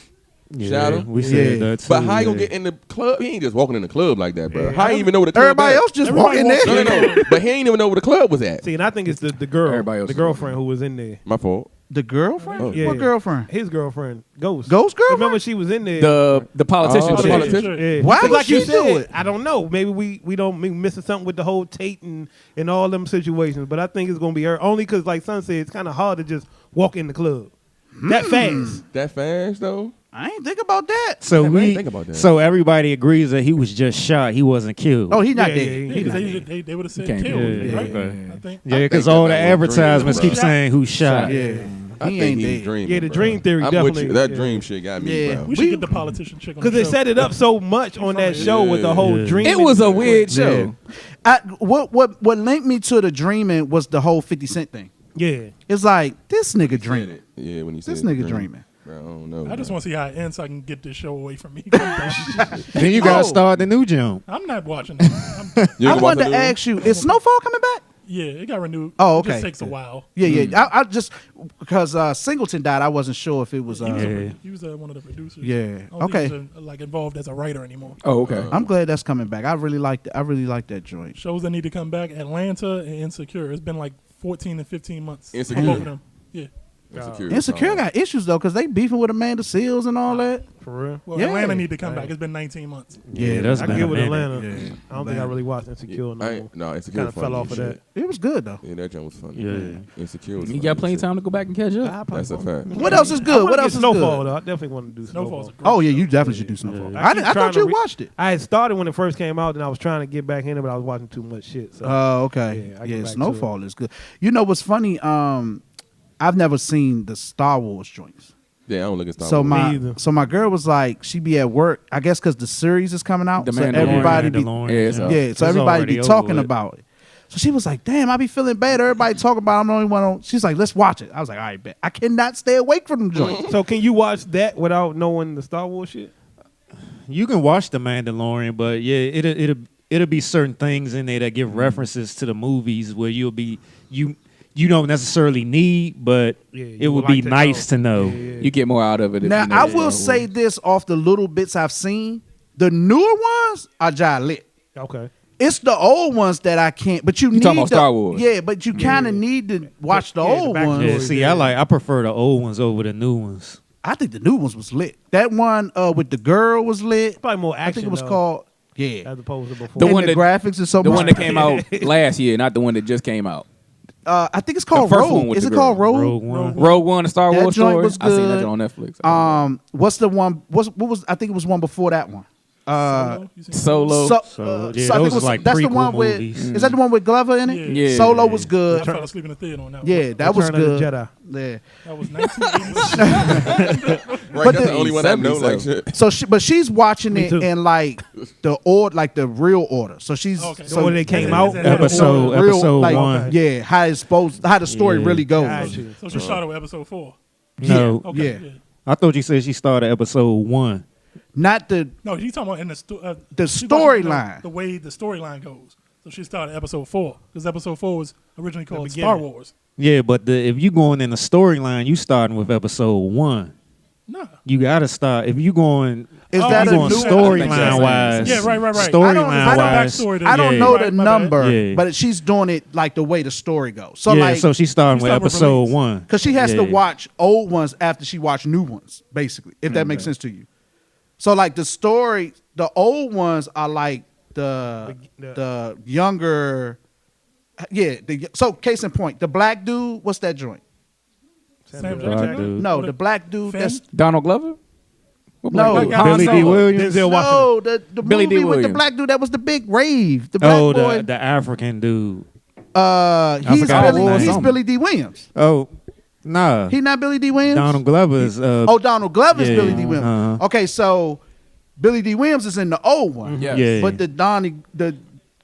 Shadow? We said Yeah. that too. But how you gonna yeah. get in the club? He ain't just walking in the club like that, bro. How you even know where the club Everybody at? else just Everybody walking there. walks No. But he ain't even know where the club was at. See, and I think it's the girl, Everybody else the is girlfriend who was in there. My fault. The girlfriend? Oh. Yeah. What girlfriend? His girlfriend, Ghost. Ghost girlfriend? Remember she was in there. The politician. Oh, the shit. politician. Yeah. Why 'Cause would like you she do said, it? I don't know. Maybe we missing something with the whole Tate and all them situations. But I think it's gonna be her only because, like Son said, it's kind of hard to just walk in the club that fast. That fast though. I ain't think about that. So Yeah, man, I didn't think about that. so everybody agrees that he was just shot. He wasn't killed. Oh, he not Yeah, dead. yeah, Yeah, He 'cause not dead. they would have said Can't be. killed, Yeah, right? okay. I think. Yeah, I because think all that the was advertisements dream. keep saying who shot. Yeah. I He think ain't he's dead. dreaming. Yeah, the bro. dream theory I'm definitely. With you. That yeah. dream shit got me, Yeah. bro. We should get the politician chick on Because the they show. set it up so much on that show with the whole Yeah. dream. It was a weird show. What linked me to the dreaming was the whole 50 Cent thing. Yeah. It's like, this nigga He said dreaming. it. Yeah, when he said This nigga dream. dreaming. Bro, I don't know. I just man. want to see how it ends so I can get this show away from me. Then you gotta Oh. start the new jump. I'm not watching that. You I ever watch wanted the to new one? ask you, is Snowfall coming back? Yeah, it got renewed. Oh, It okay. just takes a while. Yeah, yeah. I just, because Singleton died, I wasn't sure if it was. He was one of the producers. Yeah, I don't think okay. he was, like involved as a writer anymore. Oh, okay. I'm glad that's coming back. I really like that joint. Shows that need to come back: Atlanta and Insecure. It's been like 14 and 15 months. Insecure. Both of them. Yeah. Insecure got issues though, because they beefing with Amanda Seals and all that. For real. Well, Yeah. Atlanta need to come back. It's been 19 months. Yeah, that's I been get a with minute. Atlanta. Yeah. I don't think I really watched Insecure no more. No, Insecure Kind was of funny fell off as of shit. that. It was good though. Yeah, that joint was funny. Yeah. Insecure was You funny got as plenty of shit. time to go back and catch up. That's a fact. What else is good? What else is Snowfall good? though. I definitely want to do Snowfall's a Snowfall. great Oh yeah, show. you definitely should do Snowfall. Yeah. I keep thought trying you to watched it. I had started when it first came out, and I was trying to get back in it, but I was watching too much shit. So Oh, okay. Yeah, I get Yeah, back to Snowfall is good. You know what's funny? I've never seen the Star Wars joints. Yeah, I don't look at Star So Wars. Me either. my girl was like, she be at work. I guess because the series is coming out, The so Mandalorian. everybody be Mandalorian, Yeah, so- yeah, so It's everybody already be over talking with. about it. So she was like, "Damn, I be feeling bad. Everybody talking about. It. I'm the only one on." She's like, "Let's watch it." I was like, "All right, bet." I cannot stay awake from them joints. So can you watch that without knowing the Star Wars shit? You can watch The Mandalorian, but yeah, it'll be certain things in there that give references to the movies where you don't necessarily need, but Yeah, you it would would be like to nice to know. Yeah. You get more out of it. If Now, you know I the will Star say Wars. this off the little bits I've seen. The newer ones are jolly lit. Okay. It's the old ones that I can't. But you need talking about the- Star Wars? Yeah, but you kind of need to watch the Yeah, the old back ones. Yeah, story. see, I prefer the old ones over the new ones. I think the new ones was lit. That one with the girl was lit. Probably more action. I think it was though, called yeah. as opposed to before. The And one the that- graphics is so The much. one that came out last year, not the one that just came out. I think it's called first one Rogue. with Is the it called girl. Rogue? Rogue One. Rogue One, a Star That Wars joint story. was I seen that good. joint on Netflix. What's the one? What was? I think it was one before that one. Solo? You seen Solo. So, Yeah, I think those it was was like that's the prequel one with. movies. Is that the one with Glover in it? Yeah. Yeah. Solo was I good. fell asleep in the theater on that one. Yeah, that was Return of the good. Jedi. Yeah. That was 1986. Right, But that's the the- only one I know. Like 77. shit. So, but she's watching Me it too. in like the real order. So she's Okay. So when they came Is out, it Episode real, episode like, one. Yeah, how the story Yeah. really goes. Got you. So she started with episode 4. No, Okay. Yeah. I thought you said she started episode 1. Not the No, she's talking about in the The she's talking about storyline. the way the storyline goes. So she started episode 4 because episode 4 was originally called beginning. Star Wars. Yeah, but if you going in the storyline, you starting with episode 1. No. You gotta start if you going. Is Oh, that you a going new storyline wise? Yeah, right. Storyline I don't- wise, backstory to I don't Yeah. know Right, the my bad. number, Yeah. but she's doing it like the way the story goes. So yeah, like, so she's starting with starting with episode release. 1 because she has to Yeah. watch old ones after she watched new ones, basically. If that makes sense to you. So like the story, the old ones are like the younger. Yeah. So case in point, the black dude. What's that joint? Sam Black Jackson? dude. No, the black dude. Finn? That's Donald Glover? What No. black guy? Billy Han D. Solo. Williams. Denzel Washington. no the Billy D. movie with the Williams. black dude that was the big rave. The black Oh, boy. the African dude. He's forgot his name. He's Billy D. Williams. Oh, nah. He not Billy D. Williams. Donald Glover's. Oh, Donald Glover's yeah, Billy D. Williams. uh-huh. Okay, so Billy D. Williams is in the old one. Yes. Yeah. But the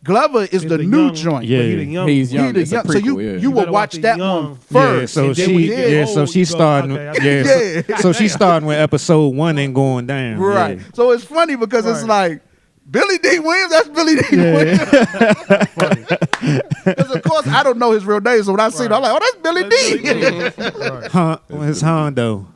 Glover is He's the the new young- joint. Yeah. He the young. He's He young. the It's a young. So you prequel, yeah. you will better watch watch that the one young. first. Yeah, so and then she, we did. yeah, so Oh, she's you go- starting, okay, yeah, Yeah. so she's starting with episode 1 and going down, Right. yeah. So it's funny because it's Right. like Billy D. Williams. That's Billy D. Williams. Because of course I don't know his real name. So when I see it, I'm like, oh, that's Billy D. His Hondo,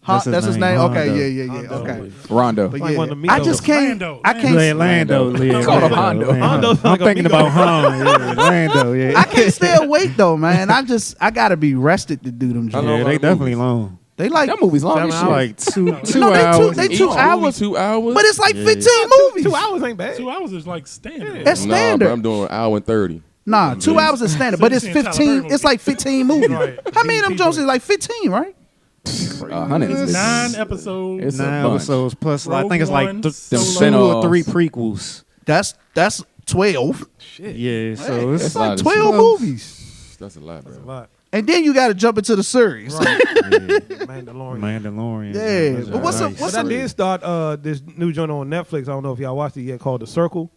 Hart, that's his name. Rondo. Okay, yeah. Rondo. Okay, Rondo. but Like yeah, one of the I Migos. just can't. Lando. I can't. Yeah, Lando. Yeah, Call him Lando. Hondo. Hondo's I'm like a thinking Migo. about Han. Yeah, Lando. Yeah, I can't stay awake though, man. I gotta be rested to do them. How Joints. long yeah, are they the definitely movies? long. They like, That movie's long as 7 shit. Like two No, hours. they Each 2 movie hours. 2 hours. but it's like Yeah. 15 movies. 2 hours ain't bad. 2 hours is like standard. That's Nah, standard. but I'm doing 1 hour and 30. Nah, 2 hours is standard, but it's So you saying 15. Tyler It's like 15 movies. Right. How many of them Jones is like 15, right? 100. It's 9 episodes. It's a 9 bunch. episodes plus. I Rogue think it's like One, two Solo. or 3 prequels. That's 12. Yeah, so It's it's like lot of 12 shit. movies. That's a lot, bro. A lot. And then you got to jump into the series. Mandalorian. Mandalorian. Yeah, That's but what's nice. up? What's But I up? did start this new joint on Netflix. I don't know if y'all watched it yet, called The Circle.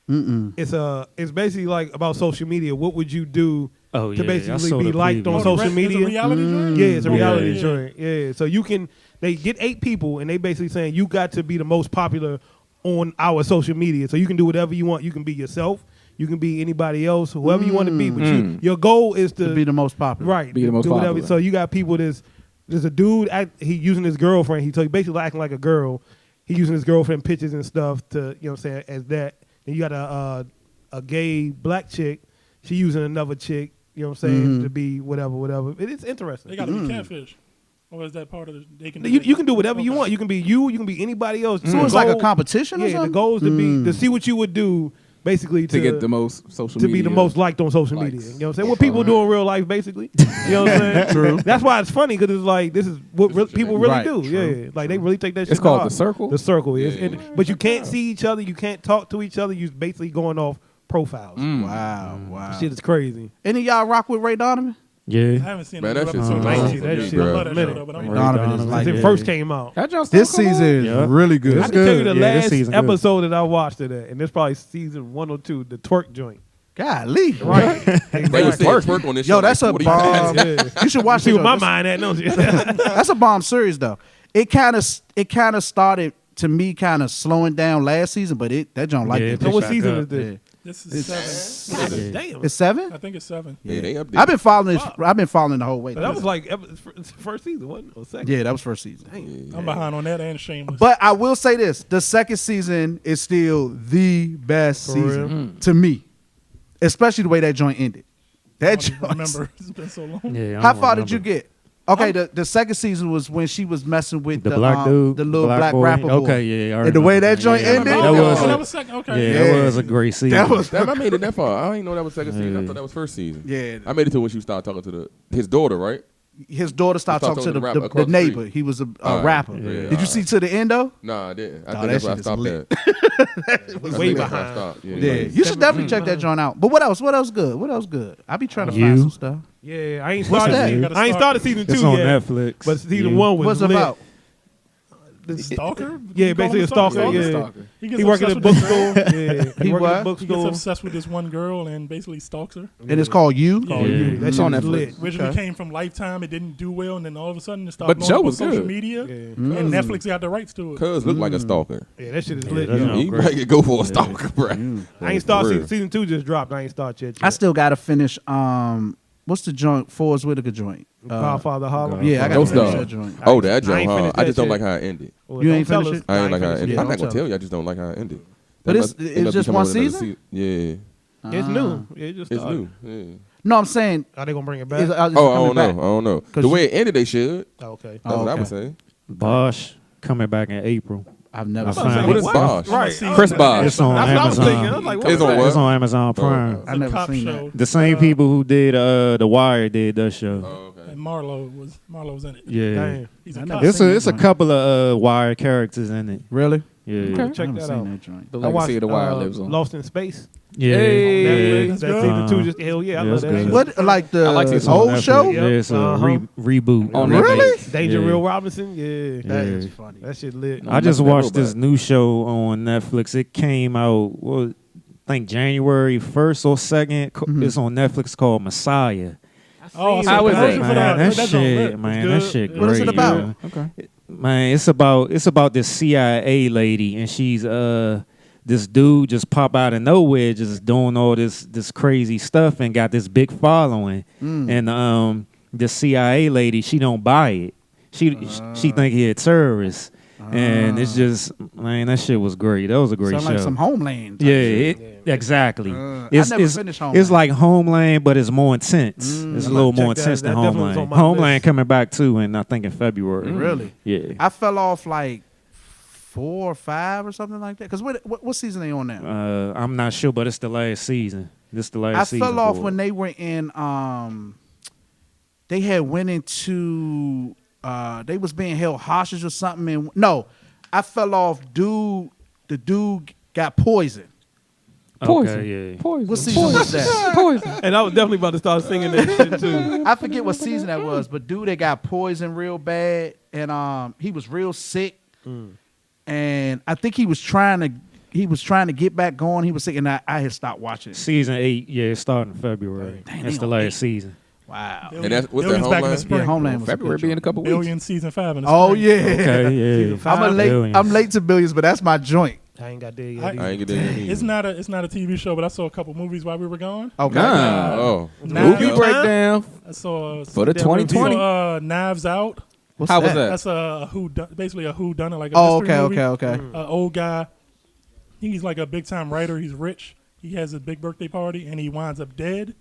It's basically like about social media. What would you do Oh, to yeah, I basically saw be the liked preview. on Oh, social it's a media? reality joint? Yeah, it's a Yeah. reality Yeah. joint. Yeah, so they get 8 people, and they basically saying you got to be the most popular on our social media. So you can do whatever you want. You can be yourself. You can be anybody else, whoever you want to be. But your goal is To be the most popular. right, Be the most do whatever. popular. So you got people. There's a dude. He using his girlfriend. He basically acting like a girl. He using his girlfriend pictures and stuff to what I'm saying as that. Then you got a gay black chick. She using another chick. You know what I'm saying to be whatever. It's interesting. They got to be catfish. Or is that part of the... They can You can do whatever you Okay. want. You can be you. You can be anybody else. So it's like a competition or Yeah, the something? goal is to be to see what you would do basically To get the most social to media. be the most liked on social likes. media. You know what I'm saying? What people do in real life, basically. You know what I'm saying? True. That's why it's funny because it's like this is what people really Right, do. true. Yeah, like they really take that shit. It's called hard. The Circle? The circle. Yeah. Yeah. But you can't see each other. You can't talk to each other. You're basically going off profiles. Wow. Shit is crazy. Any of y'all rock with Ray Donovan? I Yeah. haven't seen Man, the that new shit's episode. so I ain't long seen for that me, shit. I bro. love that Minute. show, though, but I'm Ray Donovan is Donovan. like Since it Yeah. first came out. That y'all still This come on? season is Yeah. really good. I can tell you the Yeah, this last season good. episode that I watched of that, and this probably season 1 or 2, the twerk joint. Golly. Right. They Exactly. was saying twerk on this Yo, show. that's like a 40 bomb. minutes. You should watch See it. where my mind at, don't you? That's a bomb series though. It kind of started to me kind of slowing down last season, but that joint like Yeah, it. it So what picked season back is up. this? This is 7. Damn. It's 7. I think it's 7. Yeah, they up there. I've been following this. I've been following the whole way. But that was like first season, wasn't it? Or second? Yeah, that was first season. I'm behind on that and Shameless. But I will say this: the second season is still the best For season to me, especially the way that joint ended. I That don't joint. remember. It's been so long. Yeah. I How don't far did you remember. get? Okay, the second season was when she was messing with The black dude, the little black boy. rapper boy. Okay, yeah. I And the way remember that joint ended? That Oh, was that a, was second. Okay. yeah, that was a great season. That was Damn, I made it that far. I didn't know that was second season. I Yeah. thought that was first season. Yeah. I made it to when she started talking to his daughter, right? his daughter started Start talking to talking to the rapper the across the neighbor. street. He was a Alright. rapper. Yeah, Did you see to the end though? Nah, I didn't. I Nah, think that that's why I shit is stopped lit. that. We That's way why I behind. stopped. Yeah, Yeah, like- you should definitely check that joint out. But what else? What else good? What else good? I be trying to You? find some stuff. Yeah, I ain't What's started. that? Season, You gotta I ain't start- started season It's 2 on yet. Netflix. But season Yeah. 1 was What's it lit. about? Stalker? Yeah, You call basically him a stalker. Stalker. Yeah. Stalker. He gets He working at a obsessed with this bookstore. girl. Yeah, He working at a what? He gets bookstore. obsessed with this one girl and basically stalks her. And it's called You. Called Yeah. You. That It's shit on is Netflix. lit. Originally Okay. came from Lifetime. It didn't do well, and then all of a sudden it But started the blowing show up on was social good. media. Yeah. And Netflix got the rights to it. Cuz look like a stalker. Yeah, that shit is Yeah, lit. that's yo. not You great. might go for a stalker, bro. I ain't started For real. season 2 just dropped. I ain't started yet. I still gotta finish. What's the joint? Forrest Whitaker joint. Godfather Harlem. Yeah, I gotta Ghost finish Dog. that joint. Oh, that I joint, ain't huh? finished I just that don't like shit. how it ended. Well, You don't ain't tell finished us. it? I ain't like how it finished ended. Yeah, I'm not don't gonna tell tell you. I just don't like how it ended. But That it's must end up just becoming one another season? Yeah, It's new. It just it's started. new. Yeah. No, I'm saying. Are they gonna bring it back? Is it Oh, I coming don't know. back? I don't know. 'Cause The way it ended, they should. Okay. That's what I okay. would say. Bosch coming back in April. I've never I seen found it. What is What? Bosch? Right. Chris Bosh. It's on That's what I was thinking. I Amazon. was like, what? It's on what? It's on Amazon Prime. It's I a never cop seen show. that. The same people who did The Wire did that show. Oh, okay. And Marlo was in it. Yeah. Damn. He's I a never cop. seen It's a couple of Wire characters in it. Really? Yeah. I Check haven't that seen out. that joint. The I watched legacy of the wire lives on. Lost in Space. Yeah. Hey. Yeah. That's That good. season 2 just hell yeah, I Yeah, love it's that. good. shit. What like the I like It's on old Netflix. show? Yeah, it's a reboot. On Really? Netflix. Danger Yeah. Will Robinson. Yeah. That Yeah. is funny. That shit lit. I just Never watched go this back. new show on Netflix. It came out, I think January 1st or 2nd. It's on Netflix called Messiah. Oh, I How saw is the it? commercial for Man, that. that That's shit, lit. man, It's that good. shit Yeah. What is it great, about? yeah. Okay. Man, it's about this CIA lady, and she's this dude just pop out of nowhere, just doing all this crazy stuff, and got this big following. And the CIA lady, she don't buy it. She think he a terrorist. And it's just, man, that shit was great. That was a great Sound show. like some Homeland. type Yeah, shit. exactly. I never finished Homeland. It's like Homeland, but it's more intense. It's a little more check intense that. than That definitely was Homeland. on my Homeland list. coming back too, and I think in February. Really? Yeah. I fell off like 4 or 5 or something like that. Because what season they on now? I'm not sure, but it's the last season. This the last I season. fell off for when it. they were in. They had went into. They was being held hostage or something. And no, I fell off. The dude got poisoned. Poison. Okay, yeah. Poison. What season was that? Poison. And I was definitely about to start singing that shit too. I forget what season that was, but dude, they got poisoned real bad, and he was real sick, and I think he was trying to get back going. He was sick, and I had stopped watching it. Season 8, yeah, it's starting in February. Dang, That's they the on last 8. season. Wow. And that's what's that Billions back in the Homeland? spring. Yeah, Homeland was a February good be in a joint. couple weeks. Billions season 5 in the Oh spring. yeah. Okay, yeah. I'm late to Billions, but that's my joint. I ain't got there yet. I- either. I ain't get that either. It's not a TV show, but I saw a couple movies while we were gone. Okay. Nah. Oh. Knives Movie Out. breakdown I saw for the I 2020. saw Knives Out. What's How was that? That's basically a whodunit, like a Oh, mystery okay, movie. okay. Old guy. He's like a big time writer. He's rich. He has a big birthday party, and he winds up dead.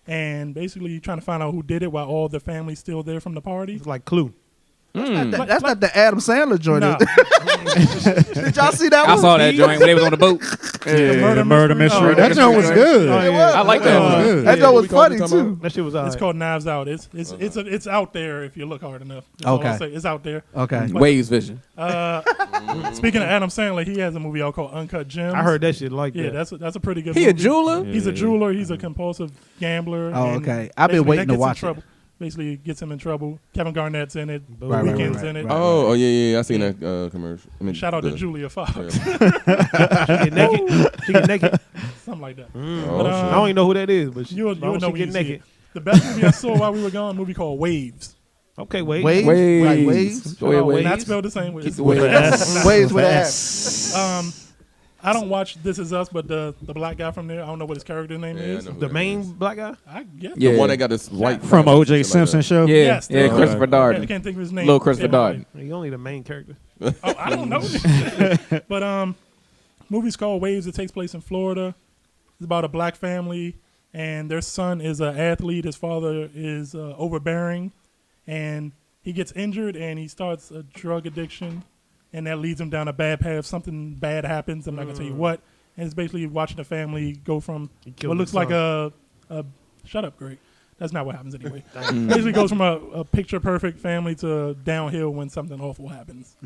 And basically, you're trying to find out who did it while all the family's still there from the party. It's like Clue. That's not the Adam Sandler joint. No. is it? Did y'all see that I one? saw that joint when they was on the boat. The murder mystery. Oh, That joint was good. Oh, yeah. I like that one. Good. That joint was we called funny it talking too. That shit was alright. It's called Knives Out. It's out there if you look hard enough. That's all Okay. I'll say. It's out there. Okay. Waves Vision. Speaking of Adam Sandler, he has a movie out called Uncut Gems. I heard that shit like Yeah, that. that's a pretty good. He movie. a jeweler? He's a jeweler. He's a compulsive gambler. Oh, and okay. I've been basically waiting that to gets him watch it. trouble. Basically, it gets him in trouble. Kevin Garnett's in it. Right, Weekend's right, in it. right. Oh, yeah. I seen that commercial. I mean, Shout out the- to Julia Fox. She get naked. She get naked. Something like that. Oh, But, shit. I don't even know who that is, but You'll as long as know she when you get see naked. it. The best movie I saw while we were gone, a movie called Waves. Okay, wait. Waves? Waves. Like waves? Go ahead, Waves. Not spelled the same way. Keep the waves. Waves with an S. I don't watch This Is Us, but the black guy from there, I don't know what his character name Yeah, I is. know who The that main is. black guy? I guess. Yeah. The one that got this white From shit O.J. like Simpson that. show? Yeah, Yes, yeah, the- Christopher I Darden. can't think of his name. Little Christopher Yeah, Darden. You only the main character. Oh, I don't know. But movie's called Waves. It takes place in Florida. It's about a black family, and their son is an athlete. His father is overbearing, and he gets injured, and he starts a drug addiction, and that leads him down a bad path. Something bad happens. I'm not gonna tell you what. And it's basically watching the family go from killed what looks his like son. a shut up, Greg. That's not what happens anyway. Basically goes from a picture perfect family to downhill when something awful happens.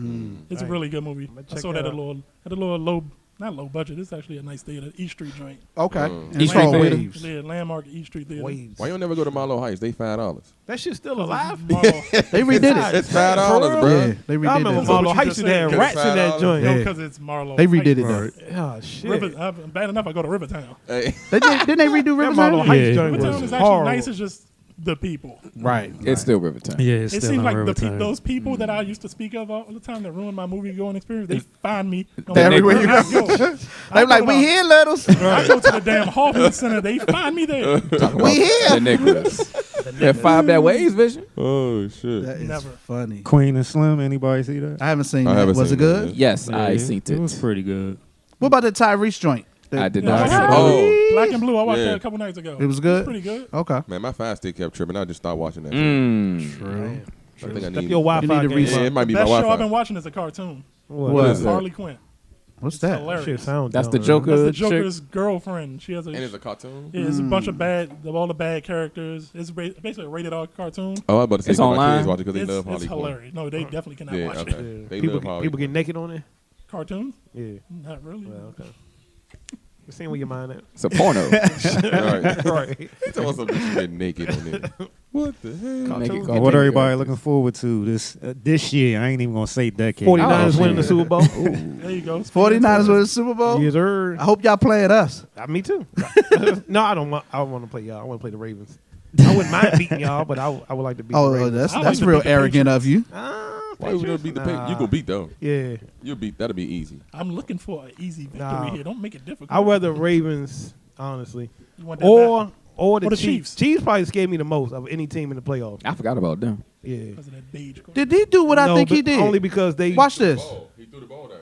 It's a really good movie. I'ma I check saw that that out. at a little low, not low budget. It's actually a nice theater, East Street joint. Okay. And East it's Street called Theater? Waves. Yeah, Landmark East Street Theater. Waves. Why you don't never go to Marlow Heights? They $5. That shit's still alive? Marlo. They redid it. It's $5, bro. Yeah, they I redid remember it. Marlo. Marlo you Heights just used to have said. rats in that $5. joint. No, Yeah. because it's Marlo. They redid it Heights. though. Oh, shit. Bad enough I go to Rivertown. Hey. Didn't they redo That Marlo Riverside? Heights Yeah. joint Rivertown was is actually horrible. nice. It's just the people. Right. It's still Rivertown. Yeah, it's It still seems in like Riverton. those people that I used to speak of all the time that ruined my movie going experience. They find me no Everywhere matter you where I go. They like, we here, Littles. I go to the damn Hoffman Center. They find me there. We here. The Nicholas. That 5 that Waves Vision. Oh, shit. That is Never. funny. Queen and Slim, anybody see that? I haven't seen I that. haven't Was seen it good? that. Yes, I Yeah, seen It was it. pretty good. What about the Tyrese joint? I did Yeah, I not. watched see that. it. Oh. Black and Blue. I watched Yeah. that a couple nights ago. It was good? It's pretty good. Okay. Man, my Fire Stick kept tripping. I just started watching that. shit. Mm. I think I Step need your Wi-Fi You need to game reset. Yeah, up. it might be my Best show I've been Wi-Fi. watching is a cartoon. What is that? Harley Quinn. What's It's that? hilarious. Shit sounds That's the dumb, Joker. That's the chick? Joker's girlfriend. She has a. And it's a cartoon? Yeah, it's a bunch of all the bad characters. It's basically a rated R cartoon. Oh, I was about to say It's my online? kids watch it because they It's, love Harley it's Quinn. hilarious. No, they definitely cannot Yeah, watch okay. it. Yeah. They People love Harley people get Quinn. naked on it? Cartoons? Yeah. Not really. Well, okay. We're seeing where your mind at. It's a porno. All right. Right. He told us something you get naked on it. What the hell? Make it So go what take everybody it. looking forward to this year? I ain't even gonna say decade. 49ers Oh, winning the shit. Super Bowl. There you go. 49ers with the Super Bowl? Yes, sir. I hope y'all playing us. Me too. No, I don't want. I want to play y'all. I want to play the Ravens. I wouldn't mind beating y'all, but I would like to beat the Oh, Ravens. that's I like that's to real beat the arrogant of you. Why would you beat the Patriots? You gonna beat though. Yeah. You'll beat. That'll be easy. I'm looking for an easy victory Nah. here. Don't make it difficult. I wear the Ravens, honestly, You want that or the Or the Chiefs. Chiefs. Chiefs probably scared me the most of any team in the playoffs. I forgot about them. Yeah. Because of that beige color. Did he do what I No, think he but did? Only because they Watch this. He threw the ball down.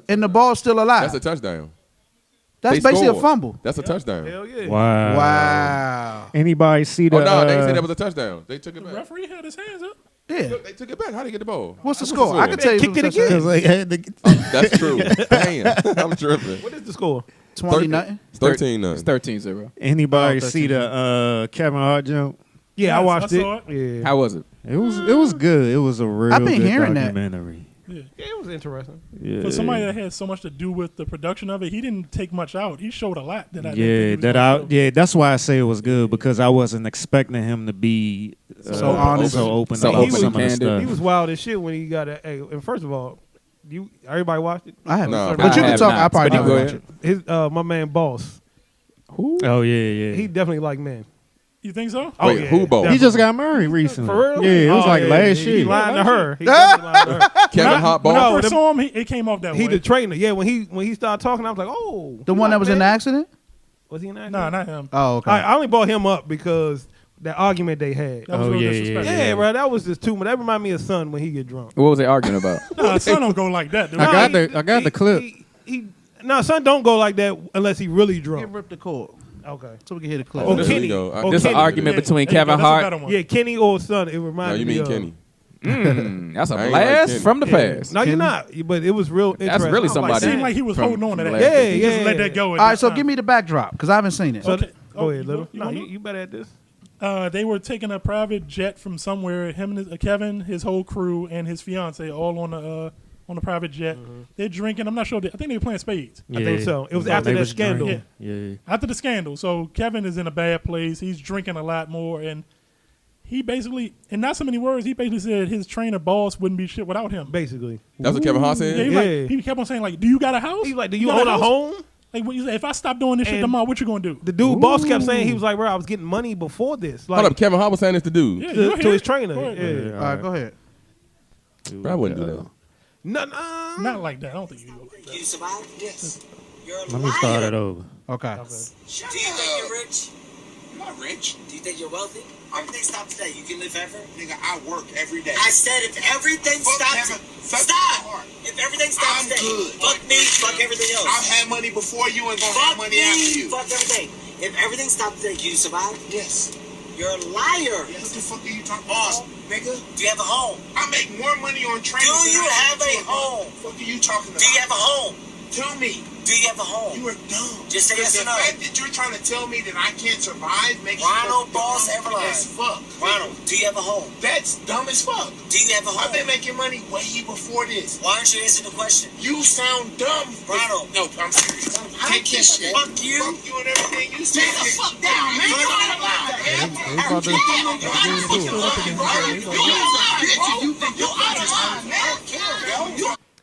And the ball's still alive. That's a touchdown. That's They basically scored. a fumble. That's a touchdown. Hell yeah. Wow. Wow. Anybody see the? Oh no, they said that was a touchdown. They took it The back. referee had his hands up. Yeah. Look, they took it back. How did they get the ball? What's the score? I can tell you. Kicked it if it was again. a Like, had to- That's true. Damn, I'm tripping. What is the score? 20 nothing. It's 13 It's 13-0. Anybody Oh, see the Kevin Hart jump? Yeah, I Yes, watched I it. saw Yeah. How was it? It was good. It was a real I've been good hearing that. documentary. Yeah. Yeah, it was interesting. Yeah. For somebody that had so much to do with the production of it, he didn't take much out. He showed a lot that I didn't Yeah, think he was that gonna I show. yeah, that's why I say it was good because I wasn't expecting him to be So honest. so open So about open some of the and candid. stuff. He was wild as shit when he got a. Hey, and first of all, everybody watched it. I haven't. No, but you I can have talk. not. I probably But you didn't go watch ahead. it. His my man Boss. Oh yeah. He definitely like men. You think so? Oh, Wait, yeah, who Boss? He just got married recently. For real? Yeah, it was Oh, like yeah, last He year. lying to her. He definitely lying to her. Kevin Hart ball. When I No, first them- saw him, it came off that He way. the trainer. Yeah, when he started talking, I was like, oh. The he one like that was in the men? accident. Was he in that? Nah, not him. Oh, okay. I only brought him up because that argument they had. That was Oh, real yeah, disrespectful. Yeah, bro, that was just too much. That reminded me of Son when he get drunk. What was they arguing about? Nah, son don't go like that, dude. I got the clip. No, Son don't go like that unless he really Get drunk. ripped the cord Okay. so we can hear the clip. Oh, There Kenny. you go. Oh, This is an Kenny. argument Yeah, between there you go. Kevin That's a Hart. better one. Yeah, Kenny or Son. It No, reminded you me mean of. Kenny. That's a I ain't like blast Kenny. from the Yeah. past. No, Kenny. you're not. But it was real interesting. That's really I was somebody. It seemed damn. like he was From- holding on to from that. last Yeah, He just yeah. let that go. All right, so give me the backdrop because I haven't seen it. So Okay. go ahead, you little. you No, wanna you better at this. They were taking a private jet from somewhere. Him and Kevin, his whole crew, and his fiance all on the private jet. They're drinking. I'm not sure. I think they were playing spades I think so. It was after They that was scandal. drinking. Yeah. after the scandal. So Kevin is in a bad place. He's drinking a lot more, and he basically, in not so many words, he basically said his trainer boss wouldn't be shit without him. Basically. That's what Kevin Hart Yeah, said. he, Yeah. like, he kept on saying like, "Do you got a house? He's like, do you got own a home? Like, what you say, if I stop doing this shit And tomorrow, what you gonna do?" The dude boss kept saying he was like, bro, I was getting money before this. Like Hold up, Kevin Hart was saying this to dude. Yeah, to, you to hear his it? trainer. Go ahead. Yeah. All right, go ahead. Bro, I wouldn't do that. Not like that. I don't think you go like that. You survive? Yes. You're a Let me start it over. Okay. Do you think you're rich? I'm not rich. Do you think you're wealthy? Everything stopped today. You can live forever? Nigga, I work every day. I said if everything Fuck stops. Kevin. Fuck Stop! Kevin Hart. If everything stops I'm today. good. Fuck me, fuck everything else. I've had money before you and gonna have Fuck money after me, you. fuck everything. If everything stopped today, can you survive? Yes. You're a liar. What the fuck are you talking about, nigga? Do you have a home? I make more money on training. Do you have a home? What are you talking about? Do you have a home? Tell me. Do you have a home? You are dumb. Just say yes or The no. fact that you're trying to tell me that I can't survive makes Ronald you Boss dumb Everline. as fuck. Ronald, do you have a home? That's dumb as fuck. Do you have a I've been home? making money way before this. Why aren't you answering the question? You sound dumb. Ronald. No, I'm serious. I Take don't this give shit. a fuck you. Fuck you and everything you say. Get the fuck down, man. You're out of line.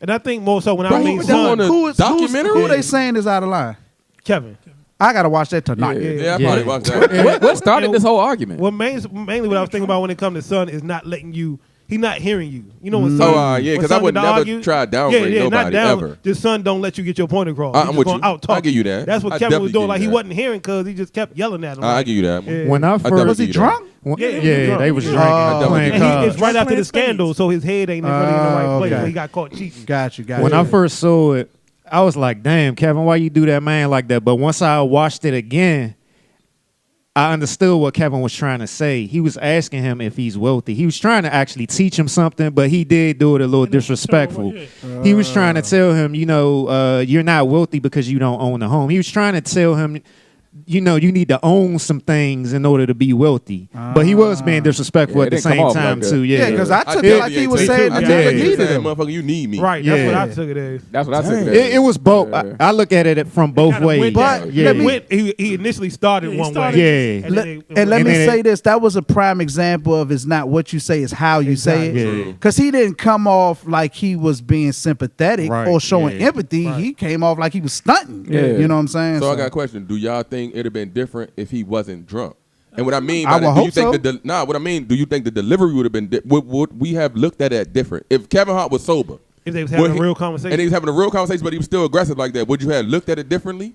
And I think more so when Bro, I mean you Son, wanna- documentary? Who they saying is out of line? Kevin. I gotta watch that tonight. Yeah, I Yeah. probably watched that. What started this whole argument? Well, mainly what I was thinking about when it comes to Son is not letting you. He not hearing you. You know when Son. yeah, when 'cause I Son would get to never argue, try to downgrade not nobody, down. ever. Just Son don't let you get your point across. I'm He with just you. gonna out-talk I give you that. That's what I Kevin was definitely doing. give Like you he that. wasn't hearing because he just kept yelling at him. I Like, give you that. Yeah. When I definitely first Was he give you that. drunk? Yeah, they was Oh. drinking, Oh. playing And cards. it's right after Playing the scandal, so his head ain't really in the right place. okay. So he got caught cheating. Got you. When I first saw it, I was like, "Damn, Kevin, why you do that man like that?" But once I watched it again, I understood what Kevin was trying to say. He was asking him if he's wealthy. He was trying to actually teach him something, but he did do it a little disrespectful. He was trying to tell him, you're not wealthy because you don't own a home. He was trying to tell him, you need to own some things in order to be wealthy. But he was being disrespectful Yeah, at it the didn't come same off time like that. too. Yeah, because I took it definitely like he ain't was take saying it. the I nigga definitely needed saying, him. motherfucker, you need me. Right, that's Yeah. what I took it as. That's what I took. It was both. I look at it from both kinda ways. went But down. yeah, let me- He initially started Yeah, he one started- way. Yeah. And Let, then and let and me then say this: that was a prime example of it's not what you say, it's how you say Exactly. it. Yeah. Because he didn't come off like he was being sympathetic Right, or showing yeah. empathy. He came off like he was stunting. Yeah. You know what I'm saying? So I got a question. Do y'all think it'd have been different if he wasn't drunk? And what I mean I by would that, do you hope think so. what I mean, do you think the delivery would have been would we have looked at it different? If Kevin Hart was sober, If they was having would a real conversation. and he was having a real conversation, but he was still aggressive like that, would you have looked at it differently?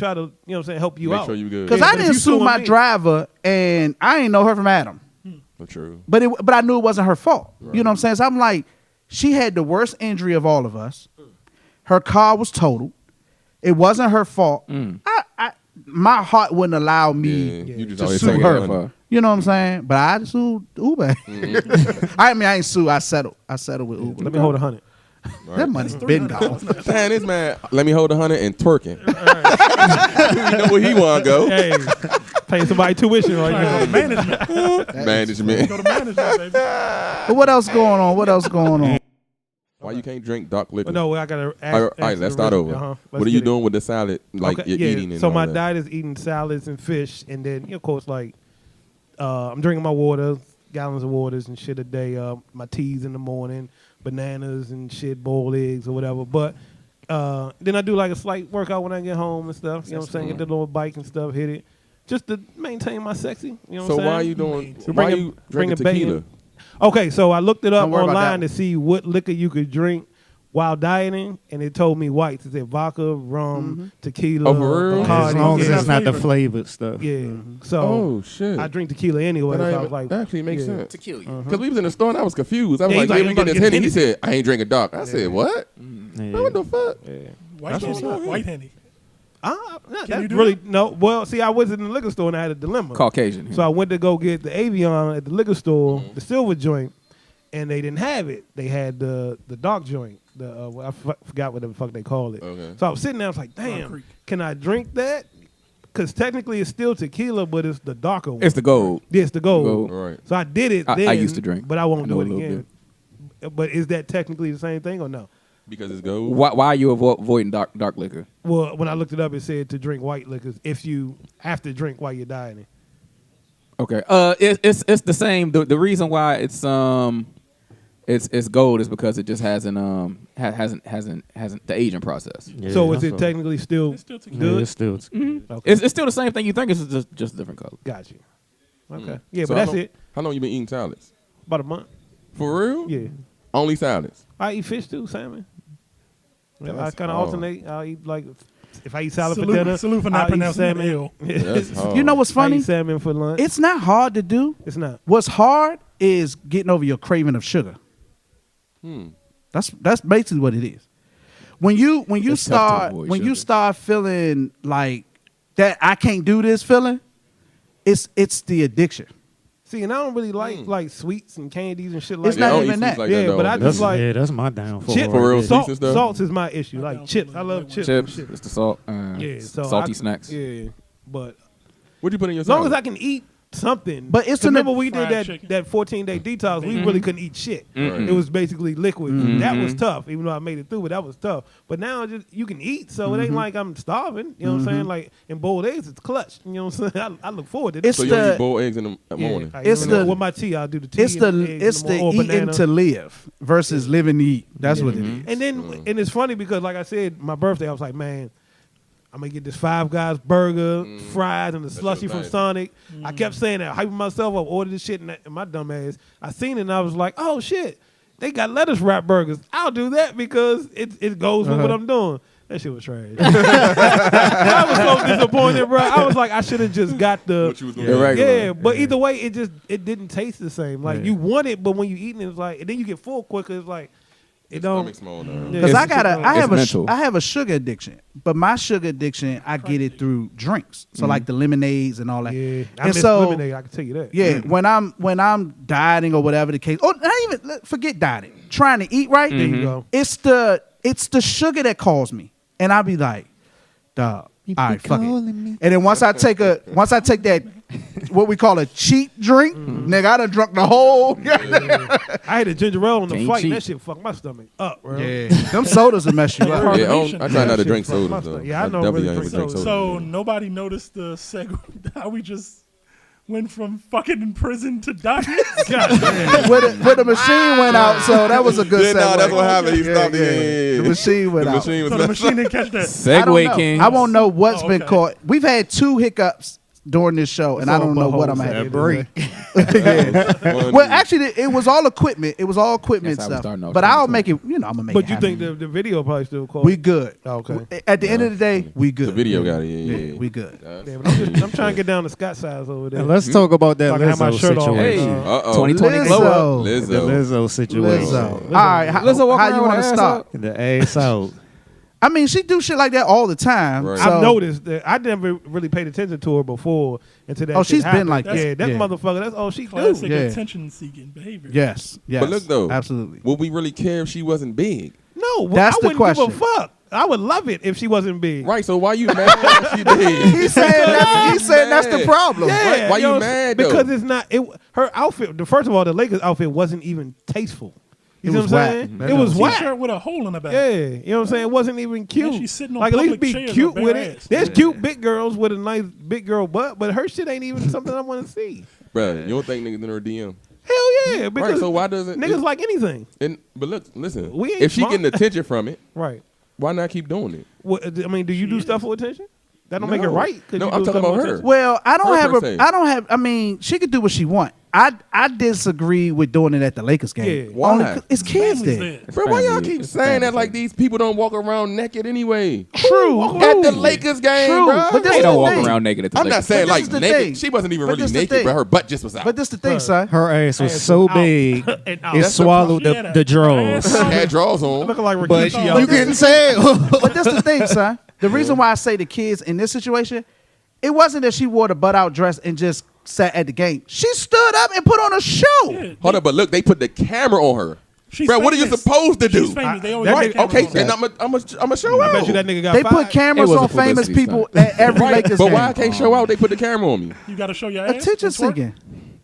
try to, you know what I'm saying, help you Make out. sure you good. Because Yeah, I but if didn't you sue suing my me- driver, and I ain't know her from Adam. True. But I knew it wasn't her fault. You know what I'm saying? So I'm like, she had the worst injury of all of us. Her car was totaled. It wasn't her fault. my heart wouldn't allow me You just to always sue taking her. money. You know what I'm saying? But I just sued Uber. I mean, I ain't sue. I settled with Uber. Let me hold 100. That money's been gone. Damn, this man, let me hold 100 and twerking. You know where he want to go. Hey, paying somebody tuition right Go to now. management. Management. Go to management, baby. But what else going on? What else going on? Why you can't drink dark liquor? No, I gotta. All right, let's start over. What are you doing with the salad? Like you're eating and so all my that? diet is eating salads and fish, and then of course like I'm drinking my water, gallons of waters and shit a day. My teas in the morning, bananas and shit, boiled eggs or whatever. But then I do like a slight workout when I get home and stuff. You know what I'm saying? Get the little bike and stuff, hit it, just to maintain my sexy. You know what So I'm saying? why are you doing? To Why bring you it- bring drinking it back tequila? in. Okay, so I looked it up Don't worry about online that to see what liquor you could drink while dieting, and it told me whites. It said vodka, rum, tequila, Oh, for real? As Bacardi. long as yeah. it's not the flavored stuff. Yeah. So Oh shit! I drink tequila anyway. That So I ain't- was like, that actually makes yeah. sense. To kill you. Because we was in the store and I was confused. I was Yeah, like, he's like, "Yeah, we I'm get about this to get Henny." He Henny. said, "I ain't drinking dark." I said, "What? Yeah. What the fuck?" White That's Henny. what's up. White Henny. Nah, Can that's you do really that? no. Well, see, I was in the liquor store and I had a dilemma. Caucasian. So I went to go get the Avion at the liquor store, the silver joint, and they didn't have it. They had the dark joint. I forgot what the fuck they called it. Okay. So I was sitting there. I was like, damn, Creek. can I drink that? Because technically it's still tequila, but it's the darker one. It's the gold. Yeah, it's the gold. Gold. Right. So I did it. I Then, used to drink. but I won't I know do a it little again. But is that technically the same thing or no? Because it's gold. Why are you avoiding dark liquor? Well, when I looked it up, it said to drink white liquors if you have to drink while you're dieting. Okay. It's the same. The reason why it's gold is because it just hasn't the aging process. Yeah, So is that's it all. technically still It's still Yeah, tequila. it's still. Okay. It's still the same thing you think. It's just a different color. Got you. Okay. Yeah, So but that's how long, it. How long you been eating salads? About a month. For real? Yeah. Only salads. I eat fish too, salmon. Yeah, I That's kind of hard. alternate. I'll eat like if I eat salad for dinner. Salute for I'll not eat pronouncing salmon. it ill. That's hard. You know what's I funny? eat salmon for lunch. It's not hard to do. It's not. What's hard is getting over your craving of sugar. That's basically what it is. When you It's tough to start avoid when you sugar. start feeling like that, I can't do this feeling. It's the addiction. See, and I don't really like sweets and candies and shit like It's that. not I don't even eat that. sweets like Yeah, that, but I though. just like that's my downfall. chips. For real, right salt- there. and stuff? Salts is my issue. Like down chips. for I love chips. Chips. and shit. It's the salt. Yeah, so salty I- snacks. Yeah, but What'd you put in your as long salad? as I can eat something. But it's 'Cause an- remember we did Fried that chicken. that 14-day detox. We really couldn't eat shit. Mm-mm. It was basically liquid. That was tough. Even though I made it through, but that was tough. But now just you can eat, so it ain't like I'm starving. You know what I'm saying? Like in boiled eggs, it's clutch. You know what I'm saying? I look forward to this. It's So you the- eat boiled eggs in the morning. It's the- with my tea. I'll do the tea. It's and the eggs it's in the the morning, or eating banana. to live versus living to eat. That's what it is. And then and it's funny because like I said, my birthday, I was like, man, I'm gonna get this Five Guys burger, fries, and the slushy from nice. Sonic. I kept saying that, hyping myself up, ordered this shit, and my dumb ass, I seen it and I was like, oh shit, they got lettuce wrap burgers. I'll do that because it goes with what I'm doing. That shit was trash. I was so disappointed, bro. I was like, I should have just got the What you was gonna The do? regular. yeah, but either way, it didn't taste the same. Like you want it, but when you eating it, it's like, and then you get full quicker. It's like it don't. Stomach small now. Yeah. Because It's- mental. I have a sugar addiction, but my sugar addiction I get it through drinks. So like the lemonades and all that. Yeah, I and miss so lemonade. I can tell you that. yeah, when I'm dieting or whatever the case, or not even forget dieting, trying to eat right. There you go. It's the sugar that calls me, and I'll be like, dog. All right, fuck it. And then once I take that what we call a cheap drink, nigga, I done drunk the whole. I had a ginger ale on the Can't flight, and cheat. that shit fucked my stomach up, bro. Yeah, them sodas will mess you up. Yeah, I try not to drink Shit fucked my sodas though. stomach. Yeah, I don't definitely really ain't drink drink sodas. So nobody noticed the segue how we just went from fucking in prison to dying. Where the machine went out, so that was a good Yeah, segue. no, that's what happened. He stopped yeah. it. The machine went The out. machine was So the machine didn't catch that. I don't Segway know. King. I won't know what's Oh, been okay. caught. We've had 2 hiccups during this show, and I don't know what I'm buttholes at. at break. One- Well, actually, it was all equipment. It was all equipment That's how we stuff. starting off But I'll 2020. make it. I'm gonna make But it you happen. think the video probably still called? we good? Okay. At the end of the day, we good. the video got it. Yeah, we good. Yeah, but I'm trying to get down to Scott size over there. And let's talk about that So I can have my Lizzo shirt off. situation. Hey. Uh-oh. 2020 glow up. The Lizzo. Lizzo situation. Lizzo. All right, Lizzo walking how around you with want her to ass start? The ass out. I mean, she do shit like that all the time. Right. So, I've noticed that I never really paid attention to her before until that. Oh, shit she's been happened. like yeah, that. that Yeah. motherfucker. That's all she do. Classic Yeah. attention-seeking behavior. Yes. But look though, absolutely. would we really care if she wasn't big? No, That's I the wouldn't question. give a fuck. I would love it if she wasn't big. Right. So why you mad if she big? He said that's the mad. problem. Yeah, Why you know, mad, though? Because it's not. Her outfit. First of all, the Lakers outfit wasn't even tasteful. You It know was what I'm whack. saying? That's It was all. whack. T-shirt with a hole in the back. Yeah, you know what I'm saying? It wasn't even cute. she's sitting on like at least public be chairs cute with with bare it. ass. There's cute big girls with a nice big girl butt, but her shit ain't even something I want to see. Bruh, you don't think niggas in her DM? Hell yeah, because Right. So why doesn't niggas like anything? But look, listen. We ain't If she smart. getting attention from it, Right. why not keep doing it? What, I mean, do you do stuff for attention? That don't make it No. right. 'Cause No, you I'm do talking stuff for about her. attention. Well, I don't Her have per se. I mean, she could do what she want. I disagree with doing it at the Lakers game. Yeah. Why? Only 'cause it's kids Family's there. there. Bro, why y'all family. keep It's saying that family. like these people don't walk around naked anyway? True. At the Lakers game, True. bro. But this They is don't the walk thing. around naked at the I'm not Lakers. saying But this like is the naked. thing. She wasn't even But really this the naked, thing. but her butt just was out. But this the thing, son. Her ass was Ass so was out. big, And it out. swallowed She had a the drawers. ass out. had drawers on. Looking like But Rikishi you out there. can tell. But that's the thing, son. The reason why I say the kids in this situation, it wasn't that she wore the butt out dress and just sat at the game. She stood up and put on a show. Yeah, Hold up, but look, they put the camera on her. she's Bro, what are you famous. supposed to do? She's famous. They always That put nigga- cameras Okay, on then her. I'm a show I out. bet you that nigga got They fired. put cameras It was a on famous publicity people stunt. at every Right, Lakers but game. why I can't show out? They put the camera on me. You got to show your ass. Attention and twerk. seeking.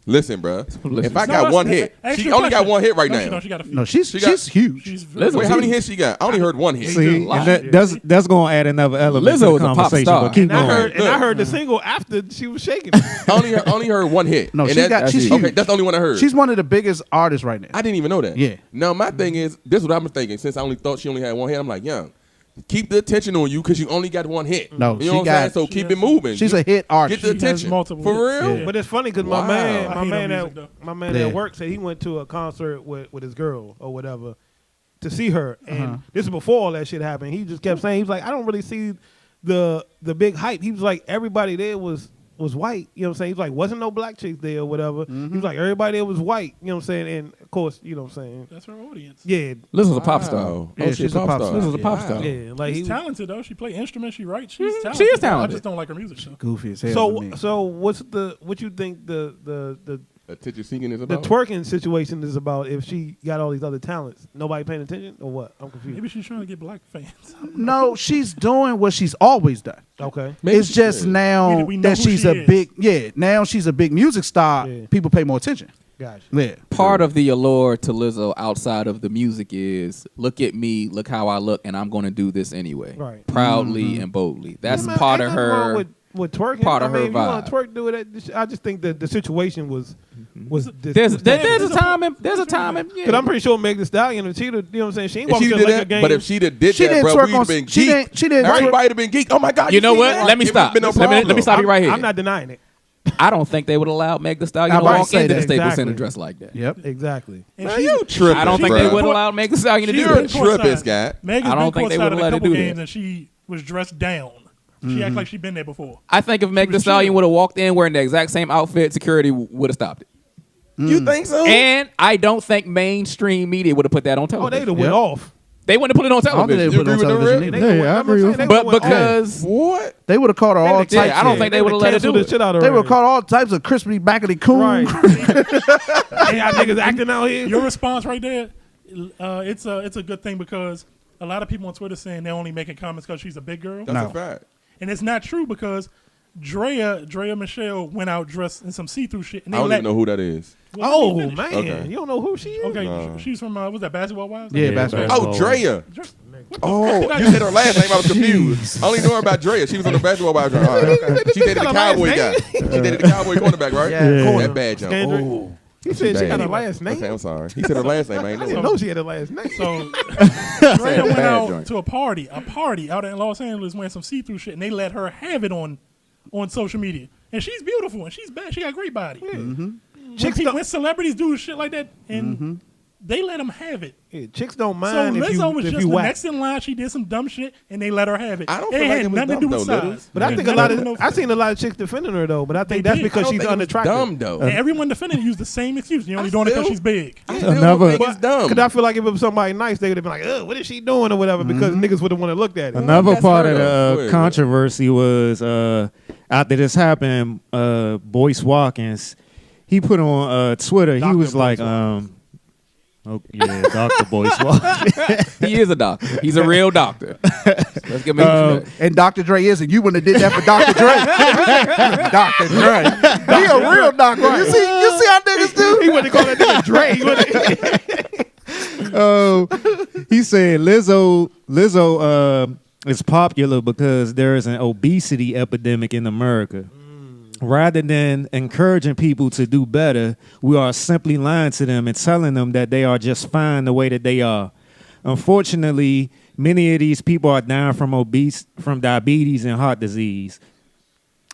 Listen, bro. publicity If I stunt. got No, one that's- hit, ask she your only got question. one hit right No, now. she don't. She got a few. No, she's got- huge. She's Lizzo Wait, how many huge. hits she got? I only heard one hit. See, lot. and that's going to add another element Lizzo to the is a pop conversation. star. But keep And I going. heard, and I Look. heard the single after she was shaking. I only heard one hit. No, And she's okay, huge. that's the only one I heard. She's one of the biggest artists right now. I didn't even know that. Yeah. Now my thing is, this is what I'm thinking. Since I only thought she only had one hit, I'm like, young, keep the attention on you because you only got one hit. No, you she know what I'm got- saying? So keep it moving. She's a hit artist. Get the She has attention. multiple For hits. real? Yeah. But it's funny because Wow. my man, I my hate man, her at, music, though. my man Yeah. at work said he went to a concert with his girl or whatever to see her, and this is before all that shit happened. He just kept saying, he was like, I don't really see the big hype. He was like, everybody there was white. You know what I'm saying? He's like, wasn't no black chicks there or whatever. He was like, everybody there was white. You know what I'm saying? And of course, you know what I'm saying? That's her audience. Yeah, Lizzo's a pop star. Wow. Yeah, Oh, she's a pop star. Lizzo's a pop Wow. star. yeah. Like She's he. talented though. She play instruments. She writes. She's talented. She is I talented. just don't like her music. So. Goofy as hell. to me. So what you think the Attention seeking is the about. twerking situation is about? If she got all these other talents, nobody paying attention or what? I'm confused. Maybe she's trying to get black fans. No, she's doing what she's always done. Okay. Maybe It's she just should. now We know that who she's she a is. big now she's a big music star. Yeah. People pay more attention. Gotcha. Yeah. Part of the allure to Lizzo outside of the music is look at me, look how I look, and I'm going to do this anyway. Right. Proudly and boldly. That's Man, part ain't of nothing wrong her. with twerking. part of I mean, her if you want vibe. to twerk, do it. I just think that the situation was There's a time and Because yeah. I'm pretty sure Meg Thee Stallion and Cheetah, you know what I'm saying? She ain't If walked she to did like a that, game. but if she did She that, didn't bro, twerk we'd on- have been she geeked. didn't twerk- Everybody have been geeked. Oh my God! You know see what? that? Let me It stop. would've been no Let me problem. stop you right here. I'm not denying it. I don't think they would allow Meg Thee Stallion I to might walk say into the that. Staples Exactly. Center dressed like that. Yep. Exactly. Man, you tripping? I don't think they bruh. would allow Meg Thee Stallion to do You're that. tripping, Scott. Megan's I don't been think they courtside would've at let a her couple do that. games and she was dressed down. She act like she'd been there before. I think if Meg Thee was Stallion chill. would have walked in wearing the exact same outfit, security would have stopped it. You think so? And I don't think mainstream media would have put that on Oh, they'd television. have went off. They wouldn't have put it on I don't think they television. put it on agree with the television red? either. Yeah, I agree with him. But because What? They would have caught her all types. I don't think they would have let her do the it. shit out of They her. would have caught all types of crispy back of the coon. Right. Hey, y'all niggas acting out here. Your response right there, it's a good thing because a lot of people on Twitter saying they're only making comments because she's a big girl. That's No. a fact. And it's not true because Drea Michelle went out dressed in some see-through shit. And I they don't let, even know who that is. Oh, Let me man. finish. Okay. You don't know who she is? Okay, No. she's from, was that Basketball Wives? Yeah, basketball. Oh, Drea. What the Oh, fuck did I you do? said her last name. I was confused. I only know her about Drea. She was on the basketball wives. All right, okay. She dated the Her last cowboy name? guy. She dated the cowboy cornerback, right? Yeah, corner. That bad jump. Kendrick. Oh, He said she bad. had a last name. Okay, I'm sorry. He said her last name. I ain't I know. didn't know she had a last name. So Drea went bad out joint. to a party out in Los Angeles wearing some see-through shit, and they let her have it on social media. And she's beautiful and she's bad. She got a great body. Chicks When, don't- when celebrities do shit like that, and they let them have it. Yeah, chicks don't So mind Lizzo was if just you the whack. next in line. She did some dumb shit, and they let her have it. I don't it feel like had it was nothing to do dumb, with though, size. Littles. But I It think had a lot nothing to do of with I've seen a lot of chicks defending her though. But I think They that's did. because I don't she's think it was unattractive. dumb though. And everyone defending used the same excuse. You're only doing it because still- she's big. I still Another- don't think it's dumb. Because I feel like if it was somebody nice, they would have been like, "Ugh, what is she doing?" or whatever. Because niggas would have wanted to look at it. Another That's part her, of though. Go the ahead, controversy was after this happened, Boyce Watkins, he put on Twitter, he Dr. was like, Boyce oh, yeah, Dr. Boyce Watkins. He is a doctor. He's a real doctor. Let's give him respect. And Dr. Dre isn't. You wouldn't have did that for Dr. Dre. Dr. Dre. He a real doctor. You see how niggas do? He wouldn't call that nigga Dre. He wouldn't- He said Lizzo is popular because there is an obesity epidemic in America. Rather than encouraging people to do better, we are simply lying to them and telling them that they are just fine the way that they are. Unfortunately, many of these people are dying from diabetes and heart disease.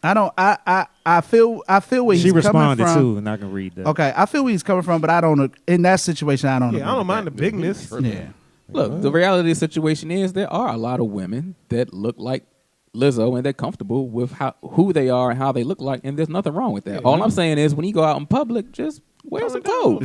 I feel where he's She coming responded from. too, and I can read that. Okay, I feel where he's coming from, but I don't. In that situation, I don't. Yeah, I agree don't mind the with bigness. that. Yeah. Look, the reality of the situation is there are a lot of women that look like Lizzo and they're comfortable with who they are and how they look like, and there's nothing wrong with that. All I'm saying is when you go out in public, just wear some clothes.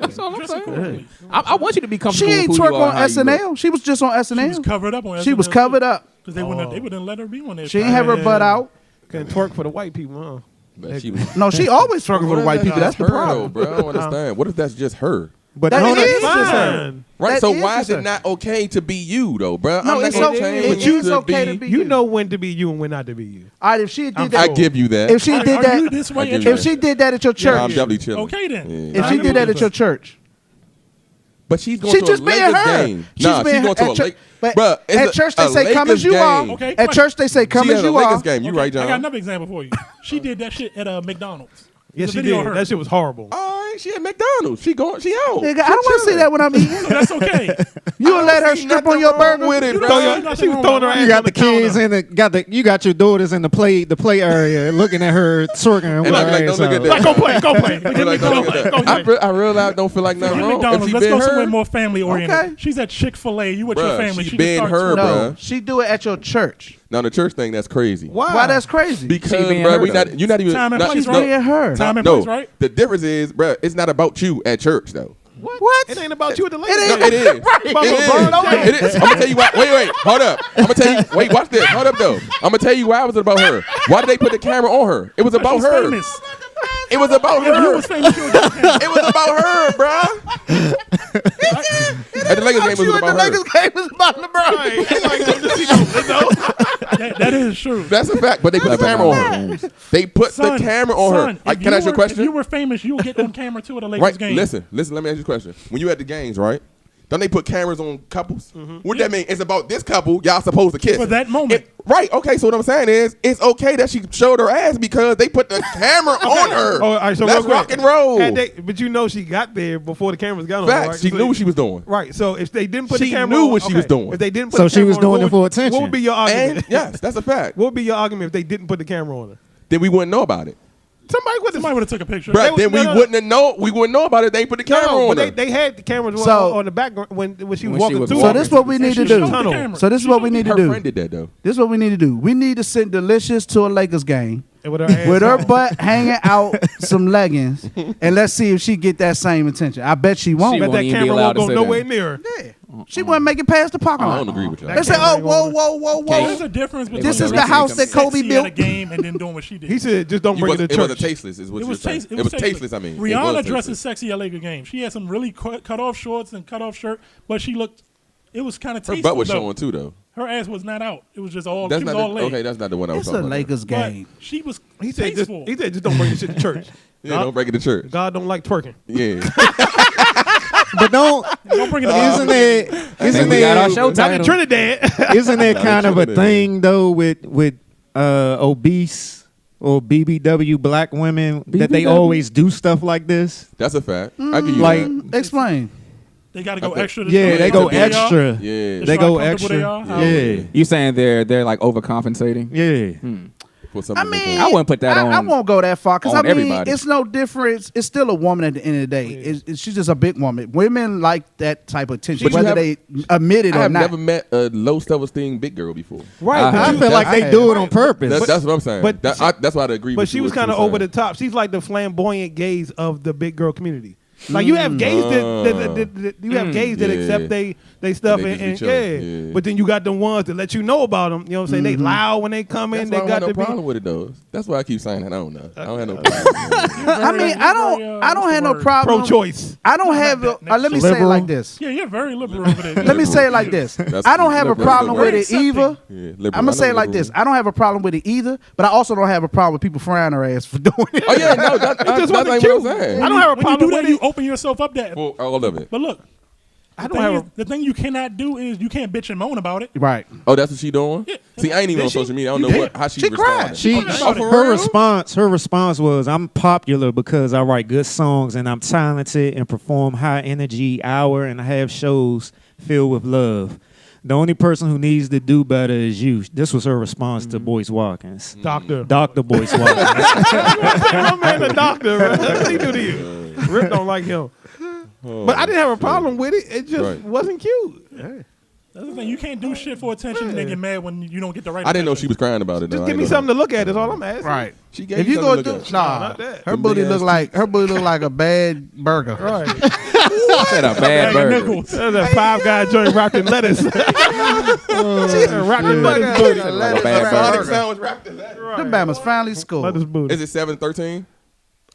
That's all I'm Dress saying. accordingly. I want you to be She comfortable ain't with who you twerk are on and how you look. SNL. She was just on She was SNL. covered up on She was covered up. because they wouldn't let her be on there. She ain't have her butt out. Can twerk for the white people, huh? But she was No, she always twerking for What the if white people. That's just the her, problem. though, bro. I don't understand. What if that's just her? But That hold on. is just her. Fine. Right, That so is why just is her. it not okay to be you though, bro? No, I'm not it's gonna okay. change But you it's okay to be You know when to be you and when not to be you. All right, if she did I that, give you that. if she did Are you that, this way I at give you if she did that at your Yeah, I'm church, definitely chilling. Okay then. Yeah. if she did that at your church, But she's going she to just a being Lakers her. game. She's Nah, being she's going to at a church. Lakers. But Bruh, it's at church they a say come Lakers as you are. game. Okay, At question. church they say come She as at a you Lakers are. game. You right, I got John? another example for you. She did that shit at McDonald's. Yes, The she video did. hurt. That shit was horrible. All right, she at McDonald's. She out. Nigga, I don't want to see that when I'm eating. So that's okay. You would let her strip on your burger with it, You bro. don't see She was throwing her ass You got on the kids counter. in the you got your daughters in the play area looking at her twerking with And I'm her like, ass don't look at out. that. Like, go play, go play. I'm like, don't look at that. I real life don't feel like nothing At wrong. If McDonald's, she let's been go somewhere her, more family oriented. Okay. She's at Chick-fil-A. You with your Bruh, family. she She been just her, starts No, bruh. she do it at your church. Now the church thing, that's crazy. Why that's crazy? Because, being bro, her, you're not even. Time and not- place, She's right? being her. Time and no, place, right? the difference is, bro, it's not about you at church though. What? It ain't about you at the Lakers. It No, ain't. it is. Right. It is. I'm gonna tell you why. Wait, hold up. I'm gonna tell you. Wait, watch this. Hold up though. I'm gonna tell you why it was about her. Why did they put the camera on her? It was about She's her. famous. It was about If you her. was famous, you would get famous. It was about her, bruh. At the Lakers game, it was about her. game is about LeBron. That is true. That's a fact. But they put the camera on her. They put the camera on her. Son, Can I ask you a If question? you were famous, you would get on camera too at a Lakers Right. game. Listen. Let me ask you a question. When you at the games, right? Don't they put cameras on couples? What that mean? It's about this couple. Y'all supposed to kiss For that moment. right. Okay. So what I'm saying is, it's okay that she showed her ass because they put the camera on her. Oh, all right, so Let's real rock quick. and roll. But you know she got there before the cameras got on. her, Facts. Right? She So- knew what she was doing. Right. So if they didn't put She the camera knew on, what she was doing. If they didn't put So the she camera was on, doing what it would- for attention. What would be your argument? And yes, that's a fact. What would be your argument if they didn't put the camera on her? Then we wouldn't know about it. Somebody Somebody would have took a picture. Bruh, then we no. wouldn't have know. We wouldn't know about it. They put the camera No, on her. but they had the cameras So- on the background when she was When walking she was through. So walking. this is what we need to She showed do. the Tunnel. camera. So this is what we need to Her do. friend did that though. This is what we need to do. We need to send Delicious to a Lakers game And with her, ass with her out. butt hanging out some leggings, and let's see if she get that same attention. I bet she won't. She Bet won't that even be camera allowed won't to go say nowhere that. near her. Yeah. She wouldn't make it past the parking I lot. don't agree with y'all. They say, camera "Oh, ain't whoa." There's a difference between This is the being house that Kobe sexy built. at a game and then doing what she did. He said, "Just don't You bring was, it to it church." wasn't tasteless. Is what It you're was, saying. taste, It was tasteless. I mean, it Rihanna was dresses tasteless. sexy at Laker games. She had some really cut off shorts and cut off shirt, but she looked. It was kind of Her tasteful. butt was though. showing too, though. Her ass was not out. It was just all. That's she was not all the, leg. okay. That's not the one I was It's a talking about. Lakers But game. she was He said, tasteful. just don't bring this shit to church. Yeah, don't break it to church. God don't like twerking. Yeah. But don't bring it to isn't it isn't we got our it show Not in title. Trinidad. isn't it kind of a Trinidad. thing though with obese or BBW black women that they BBW? always do stuff like this? That's a fact. I give you Like- that. Explain. They got to go I think- extra. To Yeah, show they how go comfortable they are. extra. Yeah. They show go how comfortable extra. they are, how- Yeah, You saying they're like overcompensating? yeah. For some I of the mean, things. I wouldn't put that I on- won't go that far because I on mean, everybody. it's no difference. It's still a woman at the end of the day. She's just a big woman. Women like that type of attention, But you whether have- they admit it I or have not. never met a low self-esteem big girl before. Right. I but I you- feel like I they do it on purpose. That's what I'm saying. but That's why I agree But with she you. was what you kind of were over the saying. top. She's like the flamboyant gaze of the big girl community. Like you have gays that you have gays that Yeah. accept they stuff And they and just be chilling. Yeah. But then you got them ones that let you know about them. You know what I'm saying? They loud when they come That's in. why I They don't got have no to be. problem with it though. That's why I keep saying that. I don't know. I don't have no problem. I mean, I don't have no problem. Pro-choice. I don't have. that Let me say it liberal. like this. Yeah, you're very liberal over there. Let me say it like this. That's I don't have a liberal. problem with it Very either. Yeah, liberal. I'm I gonna know say it like liberal. this. I don't have a problem with it either, but I also don't have a problem with people frying their ass for doing it. Oh yeah, no, that's just that's wasn't like cute. what I'm saying. I don't have a When you problem do that, with you it. open yourself up that. For all of it. But look, I don't have. the thing you cannot do is you can't bitch and moan about it. Right. Oh, that's what she doing? Yeah. See, I ain't even Did on she? social media. I don't You know can't. how she She cried. responded. She, Oh, for her real? response was, "I'm popular because I write good songs and I'm talented and perform high energy hour and I have shows filled with love. The only person who needs to do better is you." This was her response to Boyce Watkins. Doctor. Dr. Boyce Watkins. My man, the doctor. What did he do to you? Rip don't like him. But I didn't have a problem with it. It just Right. wasn't cute. That's the thing. You can't do shit for attention and then get mad when you don't get the right. I didn't know attention. she was crying about it. Just though. give I me ain't know something to look at. Is all I'm asking. Right. She gave If you you go something to do look at. not that. her Them booty big look ass like a bad burger. Right. Said a bad Bag of burger. nickels. That's a Five Guy joint wrapped in lettuce. Wrapped in lettuce booty. Like a bad Sonic burger. sound was wrapped in that. Them Bama's finally scored. Lettuce booty. Is it 7-13?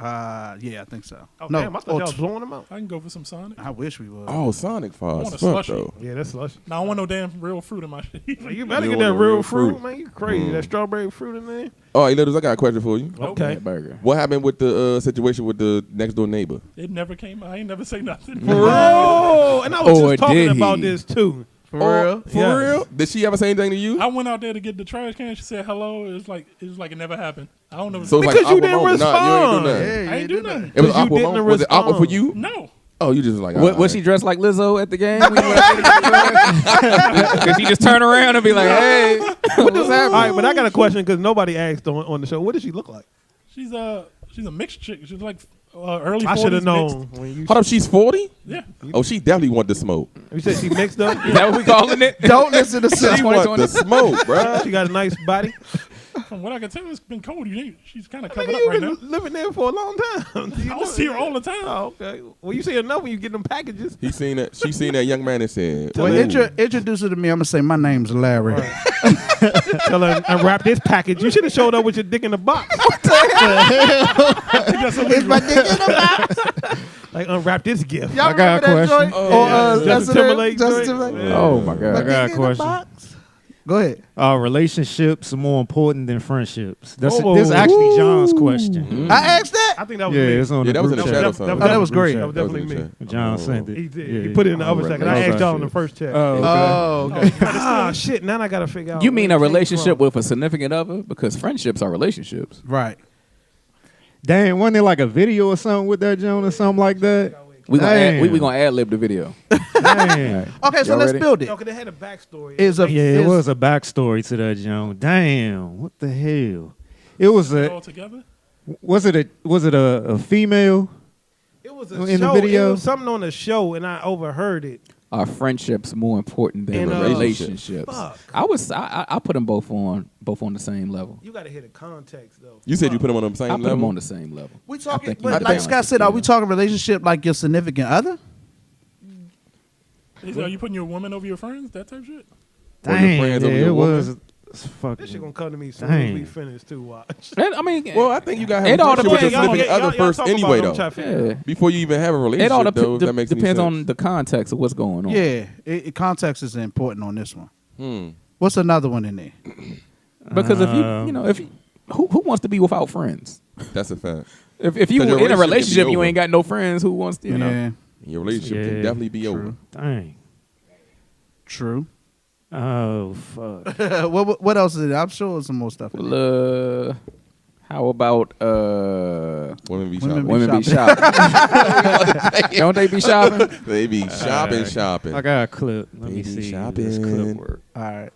Yeah, I think so. Oh, No, damn, I thought y'all was blowing them out. I can go for some Sonic. I wish we would. Oh, Sonic I want Fuzz. a Fuck slushy. though. Yeah, that's slush. Now I don't want no damn real fruit in my shit. You better You get want that the real real fruit, fruit. man. You crazy. That strawberry fruit in there. Oh, hey, Littles, I got a question for you. Okay. Bad burger. What happened with the situation with the next door neighbor? It never came. I ain't never say nothing. Oh, and I was Or just talking did about he? this too. For real? For Yes. real? Did she ever say anything to you? I went out there to get the trash can. She said hello. It was like it never happened. I don't know. So it's like Because an you awkward didn't moment. Nah, you ain't do respond. nothing. I ain't do nothing. It was Because you awkward didn't moment. Was it awkward for respond. you? No. Oh, you just like Was she dressed like Lizzo at the game? Because she just turn around and be like, "Hey, what's All happening?" right, but I got a question because nobody asked on the show. What does she look like? She's a mixed chick. She's like early. I should have 40s known. mixed. When you, Hold up, she's 40? Yeah. Oh, she definitely want the smoke. you said she mixed up. Is that what we calling it? Don't listen to She Sis. want the smoke, bro. She got a nice body. From what I can tell, it's been cold. She's kind of Nigga, covered up you've right been now. living there for a long time. I don't see her all the time. Oh, okay. Well, you see enough when you get them packages. He seen that. She seen that young man and said, Well, "Ooh." introduce her to me. I'm gonna say my name's Larry. Tell her unwrap this package. You should have showed up with your dick in the box. It's my dick in the box. Like unwrap this gift. Y'all I got a remember that question. joint? Oh, yeah. Justin Justin Timberlake Justin joint? Timberlake. Yeah. Oh my My god. I got a dick in the question. box. Go ahead. Are relationships more important than friendships? This Oh. is actually John's question. I asked that. I think that was Yeah, me. it's on Yeah, the that was in group the chat. shadow something. that was great. That was That was definitely in me. the chat. John Oh. sent it. He did. Yeah. He put it in the other Oh, second. I okay. asked y'all in the first chat. Oh, okay. Ah, shit. Now I got to figure out. You mean where a it came relationship from. with a significant other? Because friendships are relationships. Right. Dang, wasn't there like a video or something with that, Joan, or something like that? We Damn. gonna ad lib the video. Damn. Okay, so Y'all let's ready? build it. No, 'cause they had a backstory. Is a Yeah, it is- was a backstory to that, Joan. Damn, what the hell? It was All a together. was it a female? It was a in the show. video? It was something on the show, and I overheard it. Are friendships more important than And, relationships? fuck. I put them both on the same level. You got to hear the context, though. You said you put them on the same I put them level. on the same level. We I talking, think you but got like the Scott balance said, are we together. talking relationship like your significant other? Are you putting your woman over your friends? That type of shit. Or your Dang, friends yeah, over your it woman? was fucking. This shit gonna come to me soon as we Dang. finish too. Watch. I mean, Well, I think you got to It have all a friendship with your depends. significant other first anyway, though. yeah. Before you even have a It relationship, all though, if that makes any depends sense. on the context of what's going on. Yeah, context is important on this one. Hmm. What's another one in there? Because if who wants to be without friends? That's a fact. If you 'Cause your in a relationship relationship, can be you over. ain't got no friends. Who wants to? You know. Yeah, Your relationship can Yeah, definitely be over. Dang. true. Oh fuck. What else is it? I'm sure there's some more stuff. In there. Well, how about Women be Women shopping. women be shopping? Don't they be shopping? They be shopping. I got a clip. Let me Baby see. If this clip shopping. work. All right.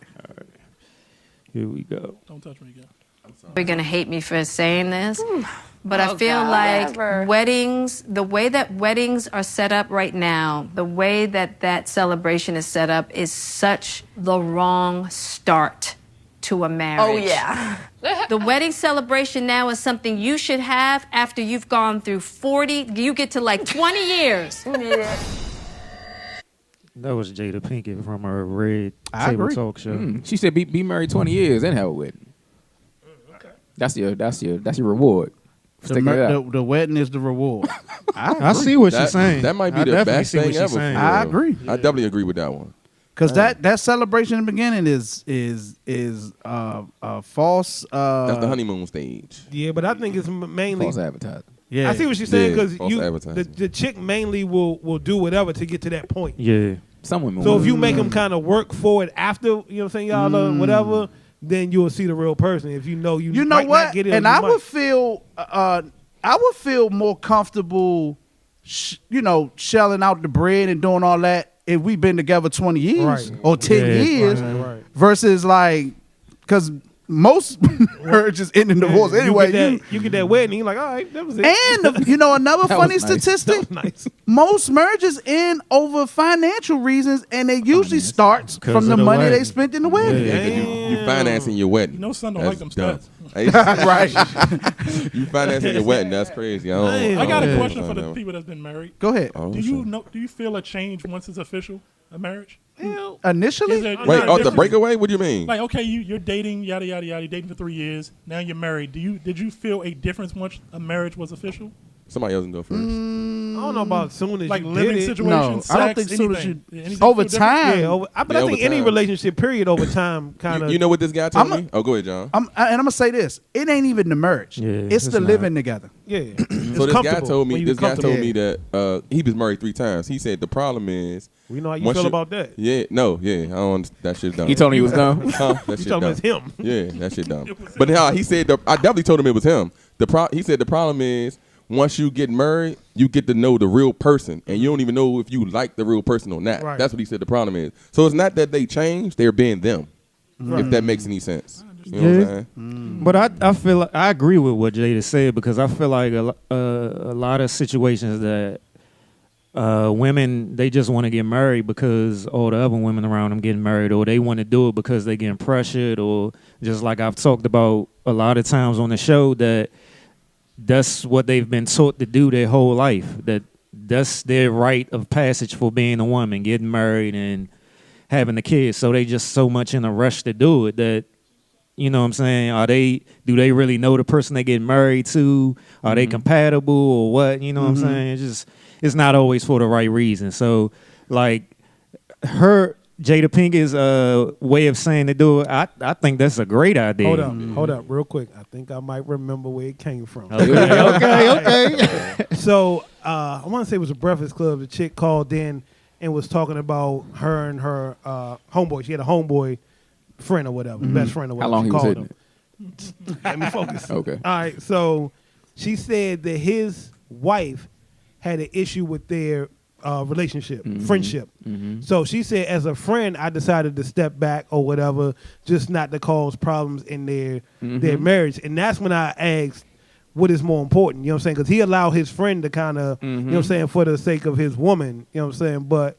Here we go. Don't touch me again. You're gonna hate me for saying this, but I Oh, feel God. like Whatever. weddings, the way that weddings are set up right now, the way that that celebration is set up is such the wrong start to a marriage. Oh, yeah. The wedding celebration now is something you should have after you've gone through 40, you get to like 20 years. Yeah. That was Jada Pinkett from her Red I Table agree. Talk show. She said be married 20 years and have a wedding. That's your reward. The, Sticking it out. the wedding is the reward. I see what she's saying. That might be I the definitely best see what thing she's ever. saying. for I real. agree. I definitely agree with that one. Because that celebration in the beginning is false. That's the honeymoon stage. Yeah, but I think it's mainly. False advertising. Yeah, I see what she's saying Yeah, because false advertising. the chick mainly will do whatever to get to that point. Yeah. Some women. So will. if you make them kind of work for it after, you know what I'm saying, y'all, whatever, then you'll see the real person. If you know you know might what? not get it, And or you I might. would feel more comfortable, shelling out the bread and doing all that if we've been together 20 years Right. or 10 Yeah. years Right. versus like, because most marriages end in divorce anyway. You get that wedding, you're like, all right, that was it. And another That funny was nice. statistic: That was nice. most marriages end over financial reasons, and it usually starts 'Cause from of the the money they wedding. spent in the wedding. Yeah, 'cause you financing your wedding. You know, son don't That's like them dumb. stats. Right. You financing your wedding. That's crazy. I got a don't question for understand the that. people that's been married. Go ahead. Oh, Do sure. you know? Do you feel a change once it's official, a marriage? Initially, Is there- Wait, is there a off the difference? breakaway? What do you mean? Like, okay, you're dating, yada yada yada. You're dating for 3 years. Now you're married. Did you feel a difference once a marriage was official? Somebody else can go first. I don't know about soon as Like you living did it. situation, No, sex, I don't think soon as anything. you- Anything over feel different? time. Yeah, but I Yeah, think over any time. relationship period over time kind of. You know what this guy told I'm a- me? Oh, go ahead, John. and I'm gonna say this: it ain't even the marriage; Yeah, it's the it's living together. yeah. So this guy told me. This guy told Yeah. me that he was married 3 times. He said the problem is. We know how you once feel about that. Yeah, no, yeah, I don't. That shit dumb. He told me he was dumb. Huh? That You shit told him dumb. it's him. Yeah, that shit dumb. But he said, I definitely told him it was him. He said the problem is once you get married, you get to know the real person, and you don't even know if you like the real person or not. Right. That's what he said the problem is. So it's not that they changed; they're being them. If that makes any sense. You know what I'm saying? But I feel like, I agree with what Jada said because I feel like a lot of situations that women, they just want to get married because all the other women around them getting married, or they want to do it because they getting pressured, or just like I've talked about a lot of times on the show, that's what they've been taught to do their whole life. That's their rite of passage for being a woman, getting married and having the kids. So they just so much in a rush to do it that, you know what I'm saying? Do they really know the person they get married to? Are they compatible or what? You know what I'm saying? It's not always for the right reason. So like Jada Pinkett's way of saying to do it, I think that's a great idea. Hold up, real quick. I think I might remember where it came from. Okay. So I want to say it was a Breakfast Club. The chick called in and was talking about her and her homeboy. She had a homeboy friend or whatever, best friend or How whatever. long she he was called hitting him. Let me focus. Okay. All right. So she said that his wife had an issue with their relationship, friendship. So she said, as a friend, I decided to step back or whatever, just not to cause problems in their marriage. And that's when I asked, what is more important? You know what I'm saying? Because he allowed his friend to kind of, you know what I'm saying, for the sake of his woman. You know what I'm saying? But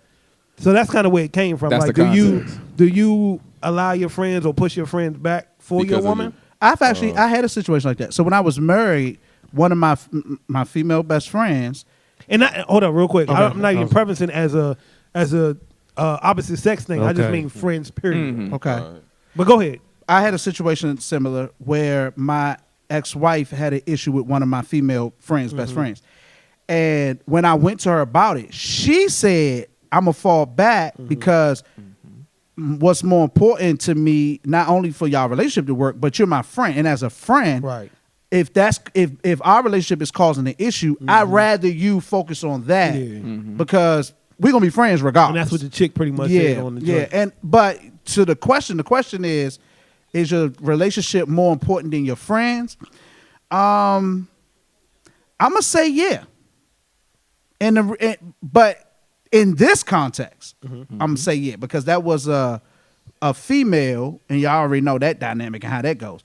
so that's kind of where it came from. That's Like, the do you allow your friends or push your friends back for Because your of woman? I had a situation like that. So when I was married, one of my female best friends. And hold up, real quick. Okay. I'm not even prefacing as a opposite sex thing. I just Okay. mean friends. Period. Okay. But go ahead. I had a situation similar where my ex-wife had an issue with one of my female friends, best friends. And when I went to her about it, she said, I'm going to fall back because what's more important to me, not only for y'all relationship to work, but you're my friend. And as a friend, Right. if our relationship is causing an issue, I'd rather you focus on that Yeah. because we're going to be friends regardless. And that's what the chick pretty much said on the joint. But to the question is your relationship more important than your friends? I'm gonna say yeah. But in this context, I'm gonna say yeah because that was a female, and y'all already know that dynamic and how that goes.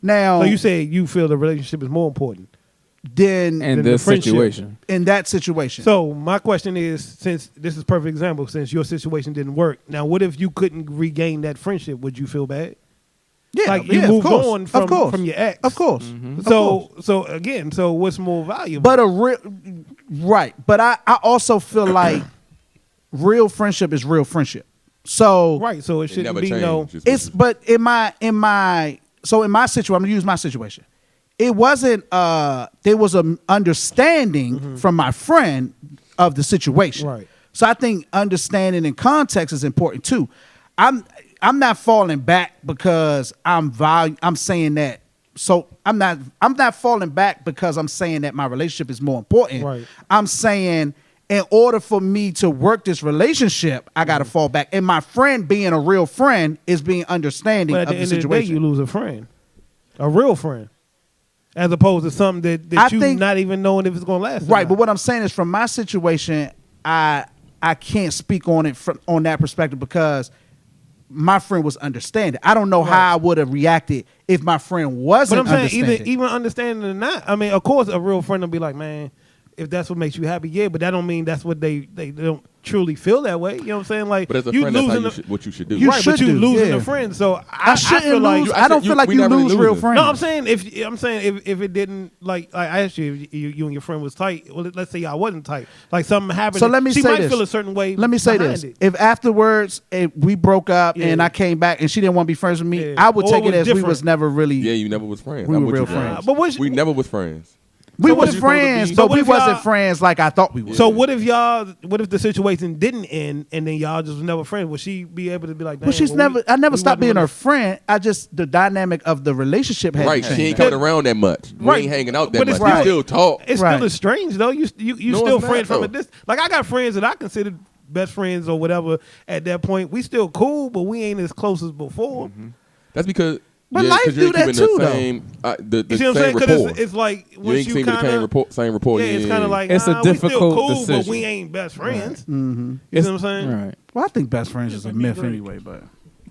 Now, So you say you feel the relationship is more important. then In the this friendship. situation. in that situation, So my question is, since this is a perfect example, since your situation didn't work, now what if you couldn't regain that friendship? Would you feel bad? yeah, Like you yeah, moved of course, on of course, from your ex. of course. Of course. So again, so what's more valuable? But a real, right? But I also feel like real friendship is real friendship. So right, so it It shouldn't never be no. changed. it's but in my situation, I'm gonna use my situation. It wasn't there was an understanding from my friend of the situation. Right. So I think understanding and context is important too. I'm not falling back because I'm saying that. So I'm not falling back because I'm saying that my relationship is more important. Right. I'm saying in order for me to work this relationship, I got to fall back. And my friend being a real friend is being understanding But at of the the end of the day, situation. you lose a friend, a real friend, as opposed to something that I you think- not even knowing if it's going to last. or Right, not. but what I'm saying is from my situation, I can't speak on it on that perspective because my friend was understanding. I don't know how I would have reacted if my friend But wasn't I'm saying understanding. even understanding or not. I mean, of course, a real friend will be like, man, if that's what makes you happy, yeah. But that don't mean that's what they don't truly feel that way. You know what I'm saying? Like, But as a you friend, that's how losing you the- should, what you should do. You right, should but you do, losing yeah. a friend. So I shouldn't feel like lose. you- I don't feel like we you never lose real losing. friends. No, I'm saying if it didn't like I asked you if you and your friend was tight. Well, let's say y'all wasn't tight. Like something happened. So let me she say might this. feel a certain way. Let me say behind this: it. if afterwards we broke up and Yeah. I came back and she didn't want to be friends with me, Yeah. I would Or take it it was as we different. was never really. Yeah, you never was friends. We I'm were with real you, John. friends. But what's- We never was friends. We So what was if- friends, so but what we if y'all- wasn't friends like I thought we were. So what if the situation didn't end and then y'all just was never friends? Would she be able to be like, Well, she's we never. I never wasn't stopped being really- her friend. I just the dynamic of the relationship had Right, changed. she ain't coming around that much. We Right. ain't hanging out that But much. it's We still- still talk. It's Right. still strange though. You No, still it's friends not, from a though. distance. Like I got friends that I considered best friends or whatever at that point. We still cool, but we ain't as close as before. That's because. But yeah, life 'cause you're do that keeping too, the though. same, the You see what I'm same saying? rapport. Because it's like You once ain't you keeping the kind of same rapport. yeah, it's kind of like It's a we still difficult cool, but decision. we ain't best friends. Mm-hmm. You know what I'm saying? Right. Well, I think best friends is a myth anyway, but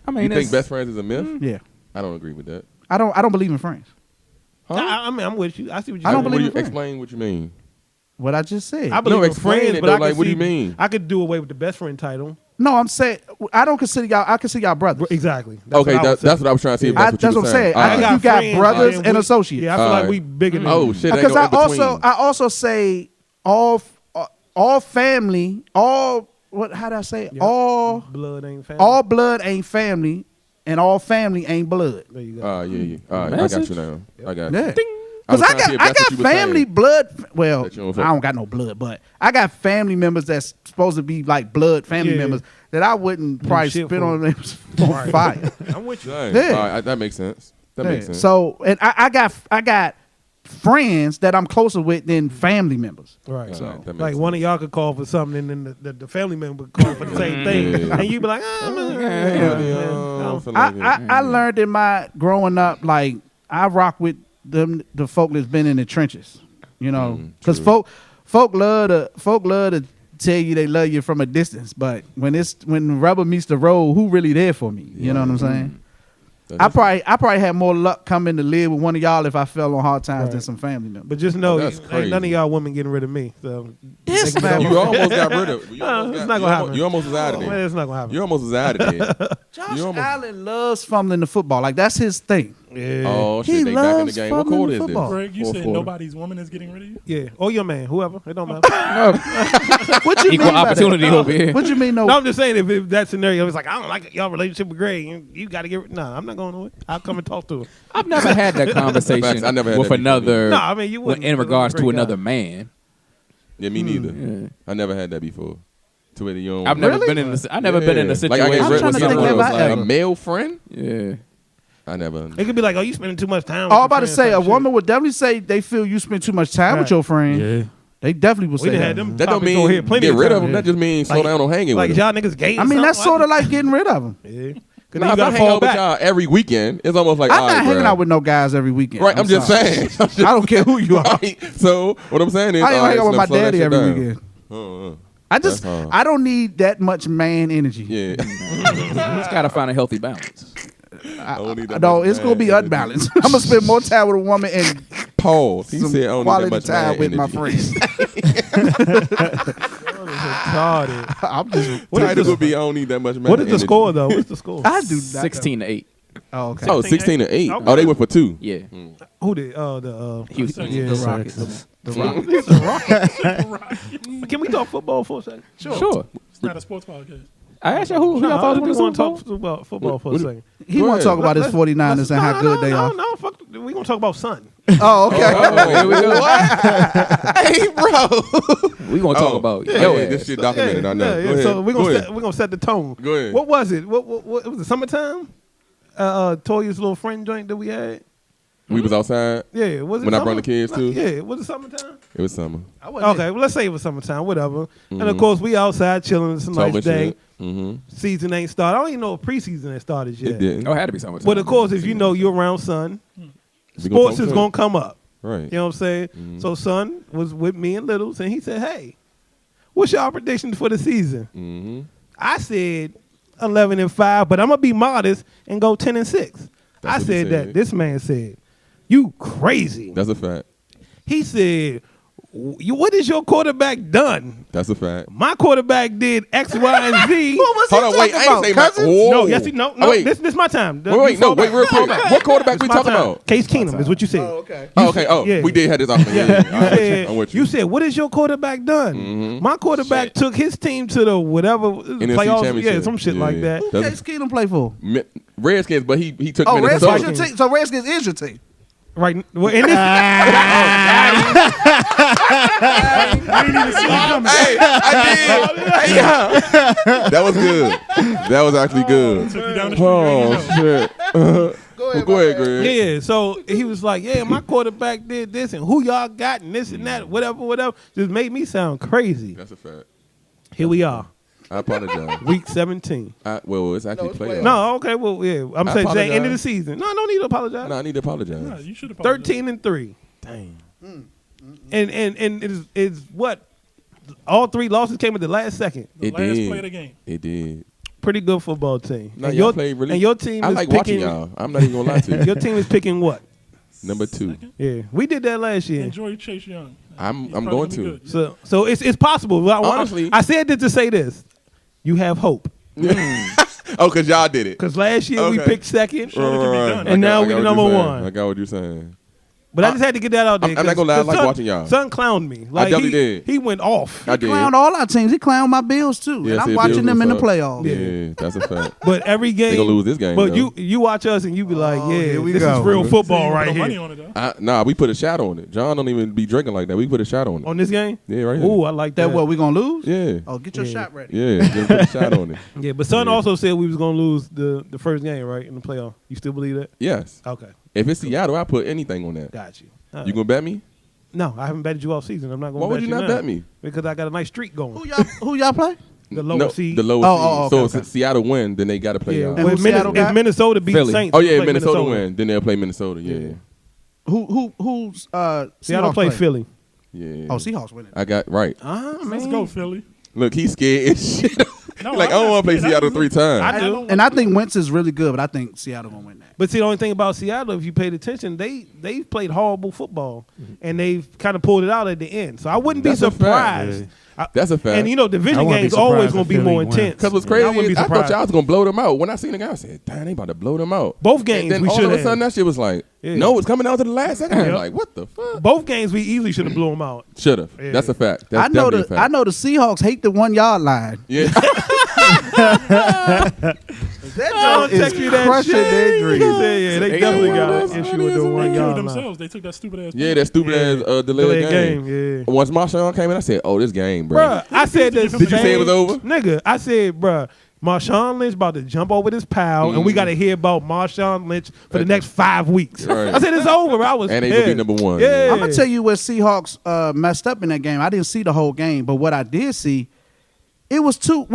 I mean, You think it's- best friends is a myth? yeah, I don't agree with that. I don't believe in friends. Huh? I mean, I'm with you. I see what you're I don't saying. believe in you friends. Explain what you mean. What I just said. I believe in explain friends, it, but though, I can like, what do you see- mean? I could do away with the best friend title. No, I'm saying I don't consider y'all. I consider y'all brothers. Exactly. Okay, what I would say. that's what I was trying to see. If I- that's that's what what you I'm were saying. saying. I think All you got friends, brothers and and we- associates. Yeah, I feel All like right. we bigger than Oh you. shit! Because I that go in between. say all family, all what? How do I say it? Yep. All blood ain't family. all blood ain't family, and all family ain't blood. There you go. Yeah. All right, I got Message. you now. I got Yeah. you. Because was I trying to see if got that's what you were family saying. blood. Well, That you don't I don't got no blood, but I got family members that's supposed to be like blood family Yeah. members that I wouldn't probably shit spit for. on them on Right. fire. I'm with you. Dang. Yeah. All right, that makes sense. That makes Yeah. sense. So, and I got friends that I'm closer with than family members. Right. All right, that makes Like sense. one of y'all could call for something, and then the family member would call for the same thing, Yeah. and you'd be like, "Ah, man, I don't feel like it. I learned in my growing up, like I rock with the folk that's been in the trenches, you know, because true. folk love to tell you they love you from a distance, but when rubber meets the road, who really there for me? You know what I'm saying? I probably had more luck coming to live with one of y'all if I fell on hard times than Right. some family members. But just know, that's ain't crazy. none of y'all women getting rid of me. So Yes, they can man. get You over it. almost got rid of. You No, almost it's got- not you gonna almost- happen. You almost was out of Man, there. it's not gonna happen. You almost was out of there. Josh You almost- Allen loves fumbling the football. Like that's his thing. Yeah. Oh He shit! They back in the loves game. What fumbling quarter is football. this? Greg, you Fourth said quarter. nobody's woman is getting rid of you? Yeah. Or your man, whoever. It don't matter. What you Equal mean by opportunity that? over here. What you mean? No, I'm just saying if that scenario is like, I don't like y'all relationship with Greg, you got to get. Nah, I'm not going away. I'll come and talk to her. I've never had that conversation Facts, I never had with that before another. No, I mean you wouldn't. in regards to Great guy. another man. Yeah, me neither. Yeah. I never had that before. To where you don't. I've never Really? been in. I've never been in a Like, situation I get I'm rid- trying what's to the think, other have one? I Like, ever- a male friend? Yeah. I never. It could be like, oh, you spending too much time. With Oh, I'm your about to friends say a type shit. woman would definitely say they feel you spend too much time with Right. your friend. Yeah. They definitely would We say done that. had them That don't topics over mean here plenty get rid of times. them. That just means slow Like- down on hanging Like with them. y'all niggas gay. I mean, that's sort of like getting rid of them. Yeah. Cause Nah, you if I gotta hang fall out with back. y'all every weekend, it's almost like I'm all not right, hanging bruh. out with no guys every weekend. Right, I'm just sorry. saying. I don't care who you are. Right. So what I'm saying is, I ain't all right, hang out with Slim, my slow that daddy shit every down. weekend. Uh-uh. I just, That's hard. I don't need that much man energy. Yeah. Just gotta find a healthy balance. No, it's gonna be unbalanced. I'm gonna spend more time with a woman and Pause. He some said, "I don't need quality that much time man with my energy." friends. Retarded. I'm just. Title would be, "I don't need that much man What is the energy." score though? What's the score? I do not. 16-8. Oh, okay. Oh, 16-8. Okay. Oh, they went for 2. Yeah. Who did? The Houston. Yeah, The so- Rockets. The Rockets. Can we talk football for a second? Sure. It's not a sports podcast. I asked you who y'all thought was want going to to talk football for a second. He Go want to ahead. talk about his 49ers and how good they are. No, fuck. We gonna talk about Sun. Oh, okay. Here we go. Hey, bro. We gonna talk about this shit documented. I know. Yeah, Go ahead. so we Go ahead. gonna set the tone. Go ahead. What was it? What was it? Summertime? Toya's little friend joint that we had. We was outside. Yeah, was it When I summer? brought the kids, too? Yeah, was it summertime? It was summer. Okay, well let's say it was summertime, whatever. And of course we outside chilling. It's a Talking nice day. shit. Mm-hmm. Season ain't started. I don't even know if preseason has started yet. It didn't. Oh, it had to be something. But of course, if you know you're around Sun, We gonna sports talk is to gonna him. come up. Right. You know what I'm saying? So Son was with me and Littles, and he said, "Hey, what's your predictions for the season?" Mm-hmm. I said 11-5, but I'm gonna be modest and go 10-6. I what he said that. said. This man said, "You crazy." That's a fact. He said, "What has your quarterback done?" That's a fact. My quarterback did X, Y, and Z. Hold on, wait. I ain't say my. Whoa. No, yes, no. Oh, wait. This my time. Wait, no, wait, real quick. What quarterback we My talking time. about? Case Keenum is what you said. okay. Oh, okay. Oh, yeah. we did have this argument. Yeah, yeah. I'm with you. I'm with you. You said, "What has your quarterback done?" My quarterback took his team to the whatever playoffs, championship. some shit Yeah, like yeah. that. Who That's- Case Keenum play for? Redskins, but he took Oh, Minnesota. Redskins your team. So Redskins is your team. Right? Well, in this, Hey, I did. Hey, yeah. That was good. That was actually good. Took you down the street. you Oh know. shit. Go ahead, Greg. yeah. So he was like, "Yeah, my quarterback did this, and who y'all got, and this and that, whatever." Just made me sound crazy. That's a fact. Here we are, I apologize. week 17. Well, it's actually it's playoffs. No, okay, well, yeah. I'm I saying today, end of the apologize. season. No, I don't need to apologize. No, I need to apologize. Nah, you should apologize. 13-3. Dang. And it's what all 3 losses came at the last second. The It last did. play of the game. It did. Pretty good football team. No, and y'all played really. and your team I is like picking. watching y'all. I'm not even gonna lie to you. Your team is picking what? Number 2. Yeah, we did that last year. Enjoy Chase Young. I'm He's going probably to. gonna be good. So it's possible. Honestly- I said this to say this. You have hope Oh, cause y'all did it. because last year we Okay. picked second, Sure, it can be done. and now I we got the what number you're saying. one. I got what you're saying. But I just had to get that out there. I'm not gonna lie, I like watching y'all. Son clowned me. Like definitely he, did. He went off. I did. Clowned all our teams. He clowned my Bills too, Yeah, and I'm see, watching Bills them in the was up. playoffs. Yeah, that's a fact. But every game They gonna lose this game, But though. you watch us and you be like, yeah, here we this go. is real So football you right put no money here. on it though. Nah, we put a shot on it. John don't even be drinking like that. We put a shot on it. On this game? Yeah, right here. Ooh, I like that. That what we gonna lose? Yeah. Oh, get your Yeah. shot ready. Yeah, just put a shot on it. Yeah, but Son Yeah. also said we was gonna lose the first game, right, in the playoff. You still believe that? Yes. Okay, If it's Seattle, I put anything on that. got you. All You right. gonna bet me? No, I haven't betted you all season. I'm not gonna. Why would bet you not now. bet me? Because I got a nice streak going. Who y'all play? The lower seed. The lower Oh, seed. oh, okay, So okay. if Seattle win, then they got to play Yeah, y'all. And well, who Seattle got? if Minnesota beat Philly. Saints, Oh they yeah, play if Minnesota win, then they'll play Minnesota. Yeah, Who's Seattle Seahawks play Philly. yeah. Oh, Seahawks winning. I got right. Let's go, Philly. Look, he's scared as shit. No, Like I I'm don't not want to play scared. Seattle 3 times. I do. And I think Wentz is really good, but I think Seattle gonna win that. But see, the only thing about Seattle, if you paid attention, they've played horrible football, and they've kind of pulled it out at the end. So I wouldn't be That's a fact. surprised. That's a fact. And you know, I division wouldn't be games always surprised gonna if be Philly more win. intense. Because what's I crazy wouldn't be is I thought surprised. y'all was gonna blow them out. When I seen the guy, I said, "Damn, they about to blow them out." Both games And then we all should of a have. sudden that shit was like, Yeah. no, it's coming down to the last second. I'm Yeah. like, what the fuck? Both games we easily should have blew them out. Should have. Yeah. That's a fact. That's I know definitely a fact. I know the Seahawks hate the 1 yard line. Yeah. That text you that crushing shit. their He dreams. said, yeah, they definitely got an issue with the They 1 killed yard line. themselves. They took that stupid ass. Yeah, that stupid ass delayed game. Yeah. Once Marshawn came in, I said, "Oh, this game, bro." Bruh, I said this. Did you say it was over? Nigga, I said, bruh, Marshawn Lynch about to jump over this pile, and we got to hear about Marshawn Lynch for the next 5 weeks. Right. I said, it's over. I was And they gonna be pissed. number one. Yeah. I'm gonna tell you where Seahawks messed up in that game. I didn't see the whole game, but what I did see, it was too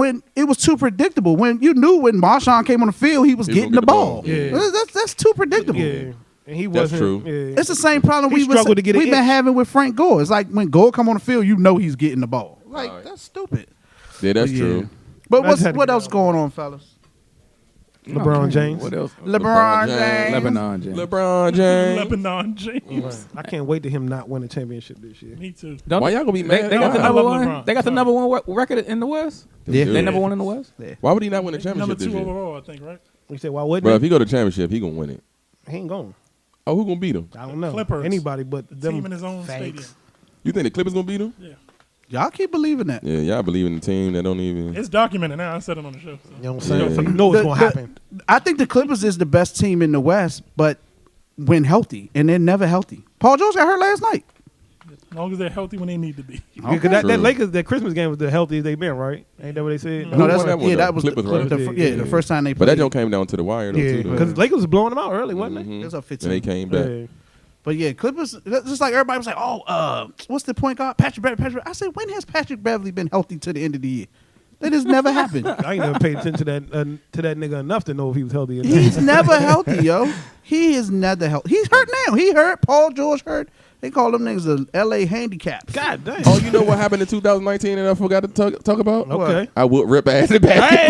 predictable. When you knew when Marshawn came on the field, he was He getting gonna the get the ball. ball. Yeah. That's too predictable. Yeah. And he That's wasn't. true. Yeah. It's the same problem He struggled to get an we've been itch. having with Frank Gore. It's like when Gore come on the field, you know he's getting the ball. Like that's stupid. Yeah, that's Yeah. true. But I just had to what get else out. going on, fellas? LeBron James. What else? LeBron James. Lebanon James. LeBron James. Lebanon James. I can't wait to him not win a championship this year. Me too. Don't Why y'all gonna be mad? They got the I number love one. LeBron. They got the number one record in the West. Yeah. They number one in the West. Why would he not win a Number championship this 2 year? overall, I think, right? You say why wouldn't Bro, he? if he go to championship, he gonna win it. He ain't going. Oh, who gonna beat him? I don't know. Clippers. Anybody but them. Team in his own fags. stadium. You think the Clippers gonna beat him? Yeah. Y'all keep believing that. Yeah, y'all believe in the team that don't even. It's documented now. I said it on the show. So. You know what I'm saying? Yeah. So you know what's The- gonna the- happen. I think the Clippers is the best team in the West, but when healthy, and they're never healthy. Paul George got hurt last night. As long as they're healthy when they need to be. Because that True. Lakers, that Christmas game was the healthiest they've been, right? Ain't that what they said? Who No, won that's that one, though? that was Clippers, the, right? the first time they But played. that joint came down to the wire though Yeah, too. Though. because Lakers was blowing them out early, wasn't Mhm. It was up And 15. they came they? back. Yeah. But yeah, Clippers, just like everybody was like, what's the point guard? Patrick Beverly. I said, when has Patrick Beverly been healthy to the end of the year? That has never happened. I ain't never paid attention to that nigga enough to know if he was healthy or not. He's never healthy, yo. He is never healthy. He's hurt now. He hurt. Paul George hurt. They call them niggas the L.A. handicaps. God damn. Oh, you know what happened in 2019 that I forgot to talk about? Okay. I would rip ass and back.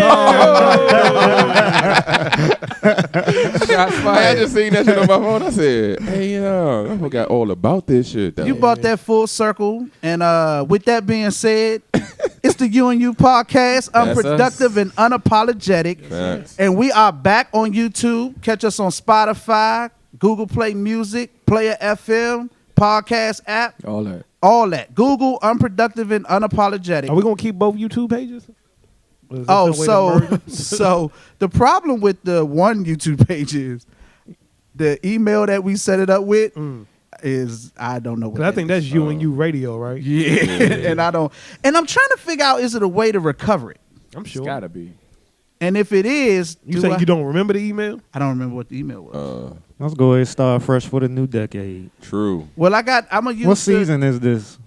Shots I fired. just seen that shit on my phone. I said, hey, I forgot all about this shit. Though. You brought that full circle. And with that being said, it's the You and You podcast, unproductive and unapologetic. Facts. And we are back on YouTube. Catch us on Spotify, Google Play Music, Player FM, podcast app, All that. all that. Google unproductive and unapologetic. Are we gonna keep both YouTube pages? Or is there Oh, some way to merge them? so the problem with the one YouTube page is the email that we set it up with is I don't know what. 'Cause I that think is. that's You and You Radio, right? Yeah, and I don't. And I'm trying to figure out, is it a way to recover it? I'm It's sure. gotta be. And if it is, You say you don't remember the email? I don't remember what the email was. Let's go ahead and start fresh for the new decade. True. Well, I'm gonna use What the- season is this?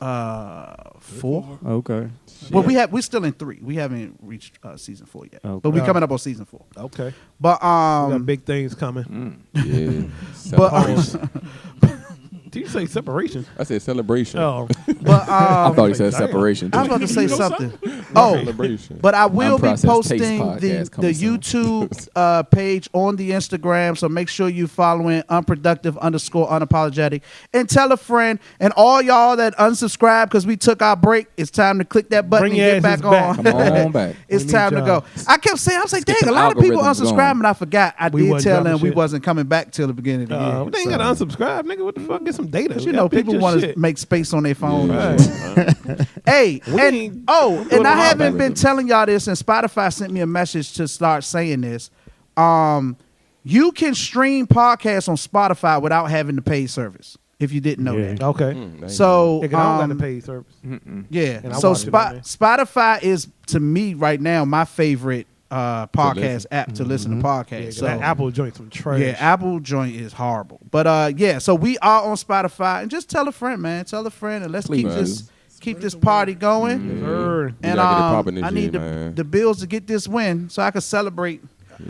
4. Okay. Well, we're still in 3. We haven't reached season 4 yet, Okay. but we coming up on season 4. Okay. But We got big things coming. Yeah. but Did you say separation? I said celebration. Oh, but I thought he said damn. separation. I was about to say something. Oh, Celebration. but I will be Unprocessed Taste posting podcast the coming soon. YouTube page on the Instagram. So make sure you following unproductive_unapologetic and tell a friend. And all y'all that unsubscribe because we took our break, it's time to click that button Bring and your get back asses on. back. Come on back. It's We need time to y'all. go. I kept saying, I was like, Let's dang, get a lot of people them algorithms unsubscribed, going. and I forgot. I We did wasn't tell dropping them we shit. wasn't coming back till the beginning of the year. they ain't So- got to unsubscribe, nigga. What the fuck? Get some data. you know, people want to make space on their phone. Yeah. Hey, We and ain't and doing I all haven't that. been telling y'all this, and Spotify sent me a message to start saying this. You can stream podcasts on Spotify without having the paid service. If you didn't know that, Okay. so I don't got to pay service. yeah. And I So watch it on there. Spotify is to me right now my favorite podcast app to listen to podcasts. Yeah, 'cause so that Apple joint some trash. yeah, Apple joint is horrible. But yeah, so we are on Spotify, and just tell a friend, man. Tell a friend, and let's keep Please. this party going. Sir. We And gotta get it popping this I need year, man. the Bills to get this win so I can celebrate.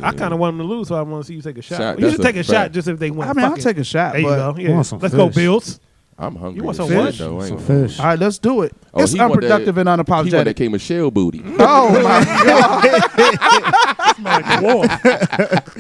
I kind of want them to lose, so I want to see you take a shot. Shot, You should that's take a a shot fact. just if they win. I mean, I'll Fuck it. take a shot. There you but go. Yeah. want some Let's go, fish. Bills. I'm hungry. You want as some shit, what? though, ain't Some gonna- fish. all right, let's do it. Oh, It's he want unproductive and He want that unapologetic. came Michelle booty. Oh my god! Smell like the wolf.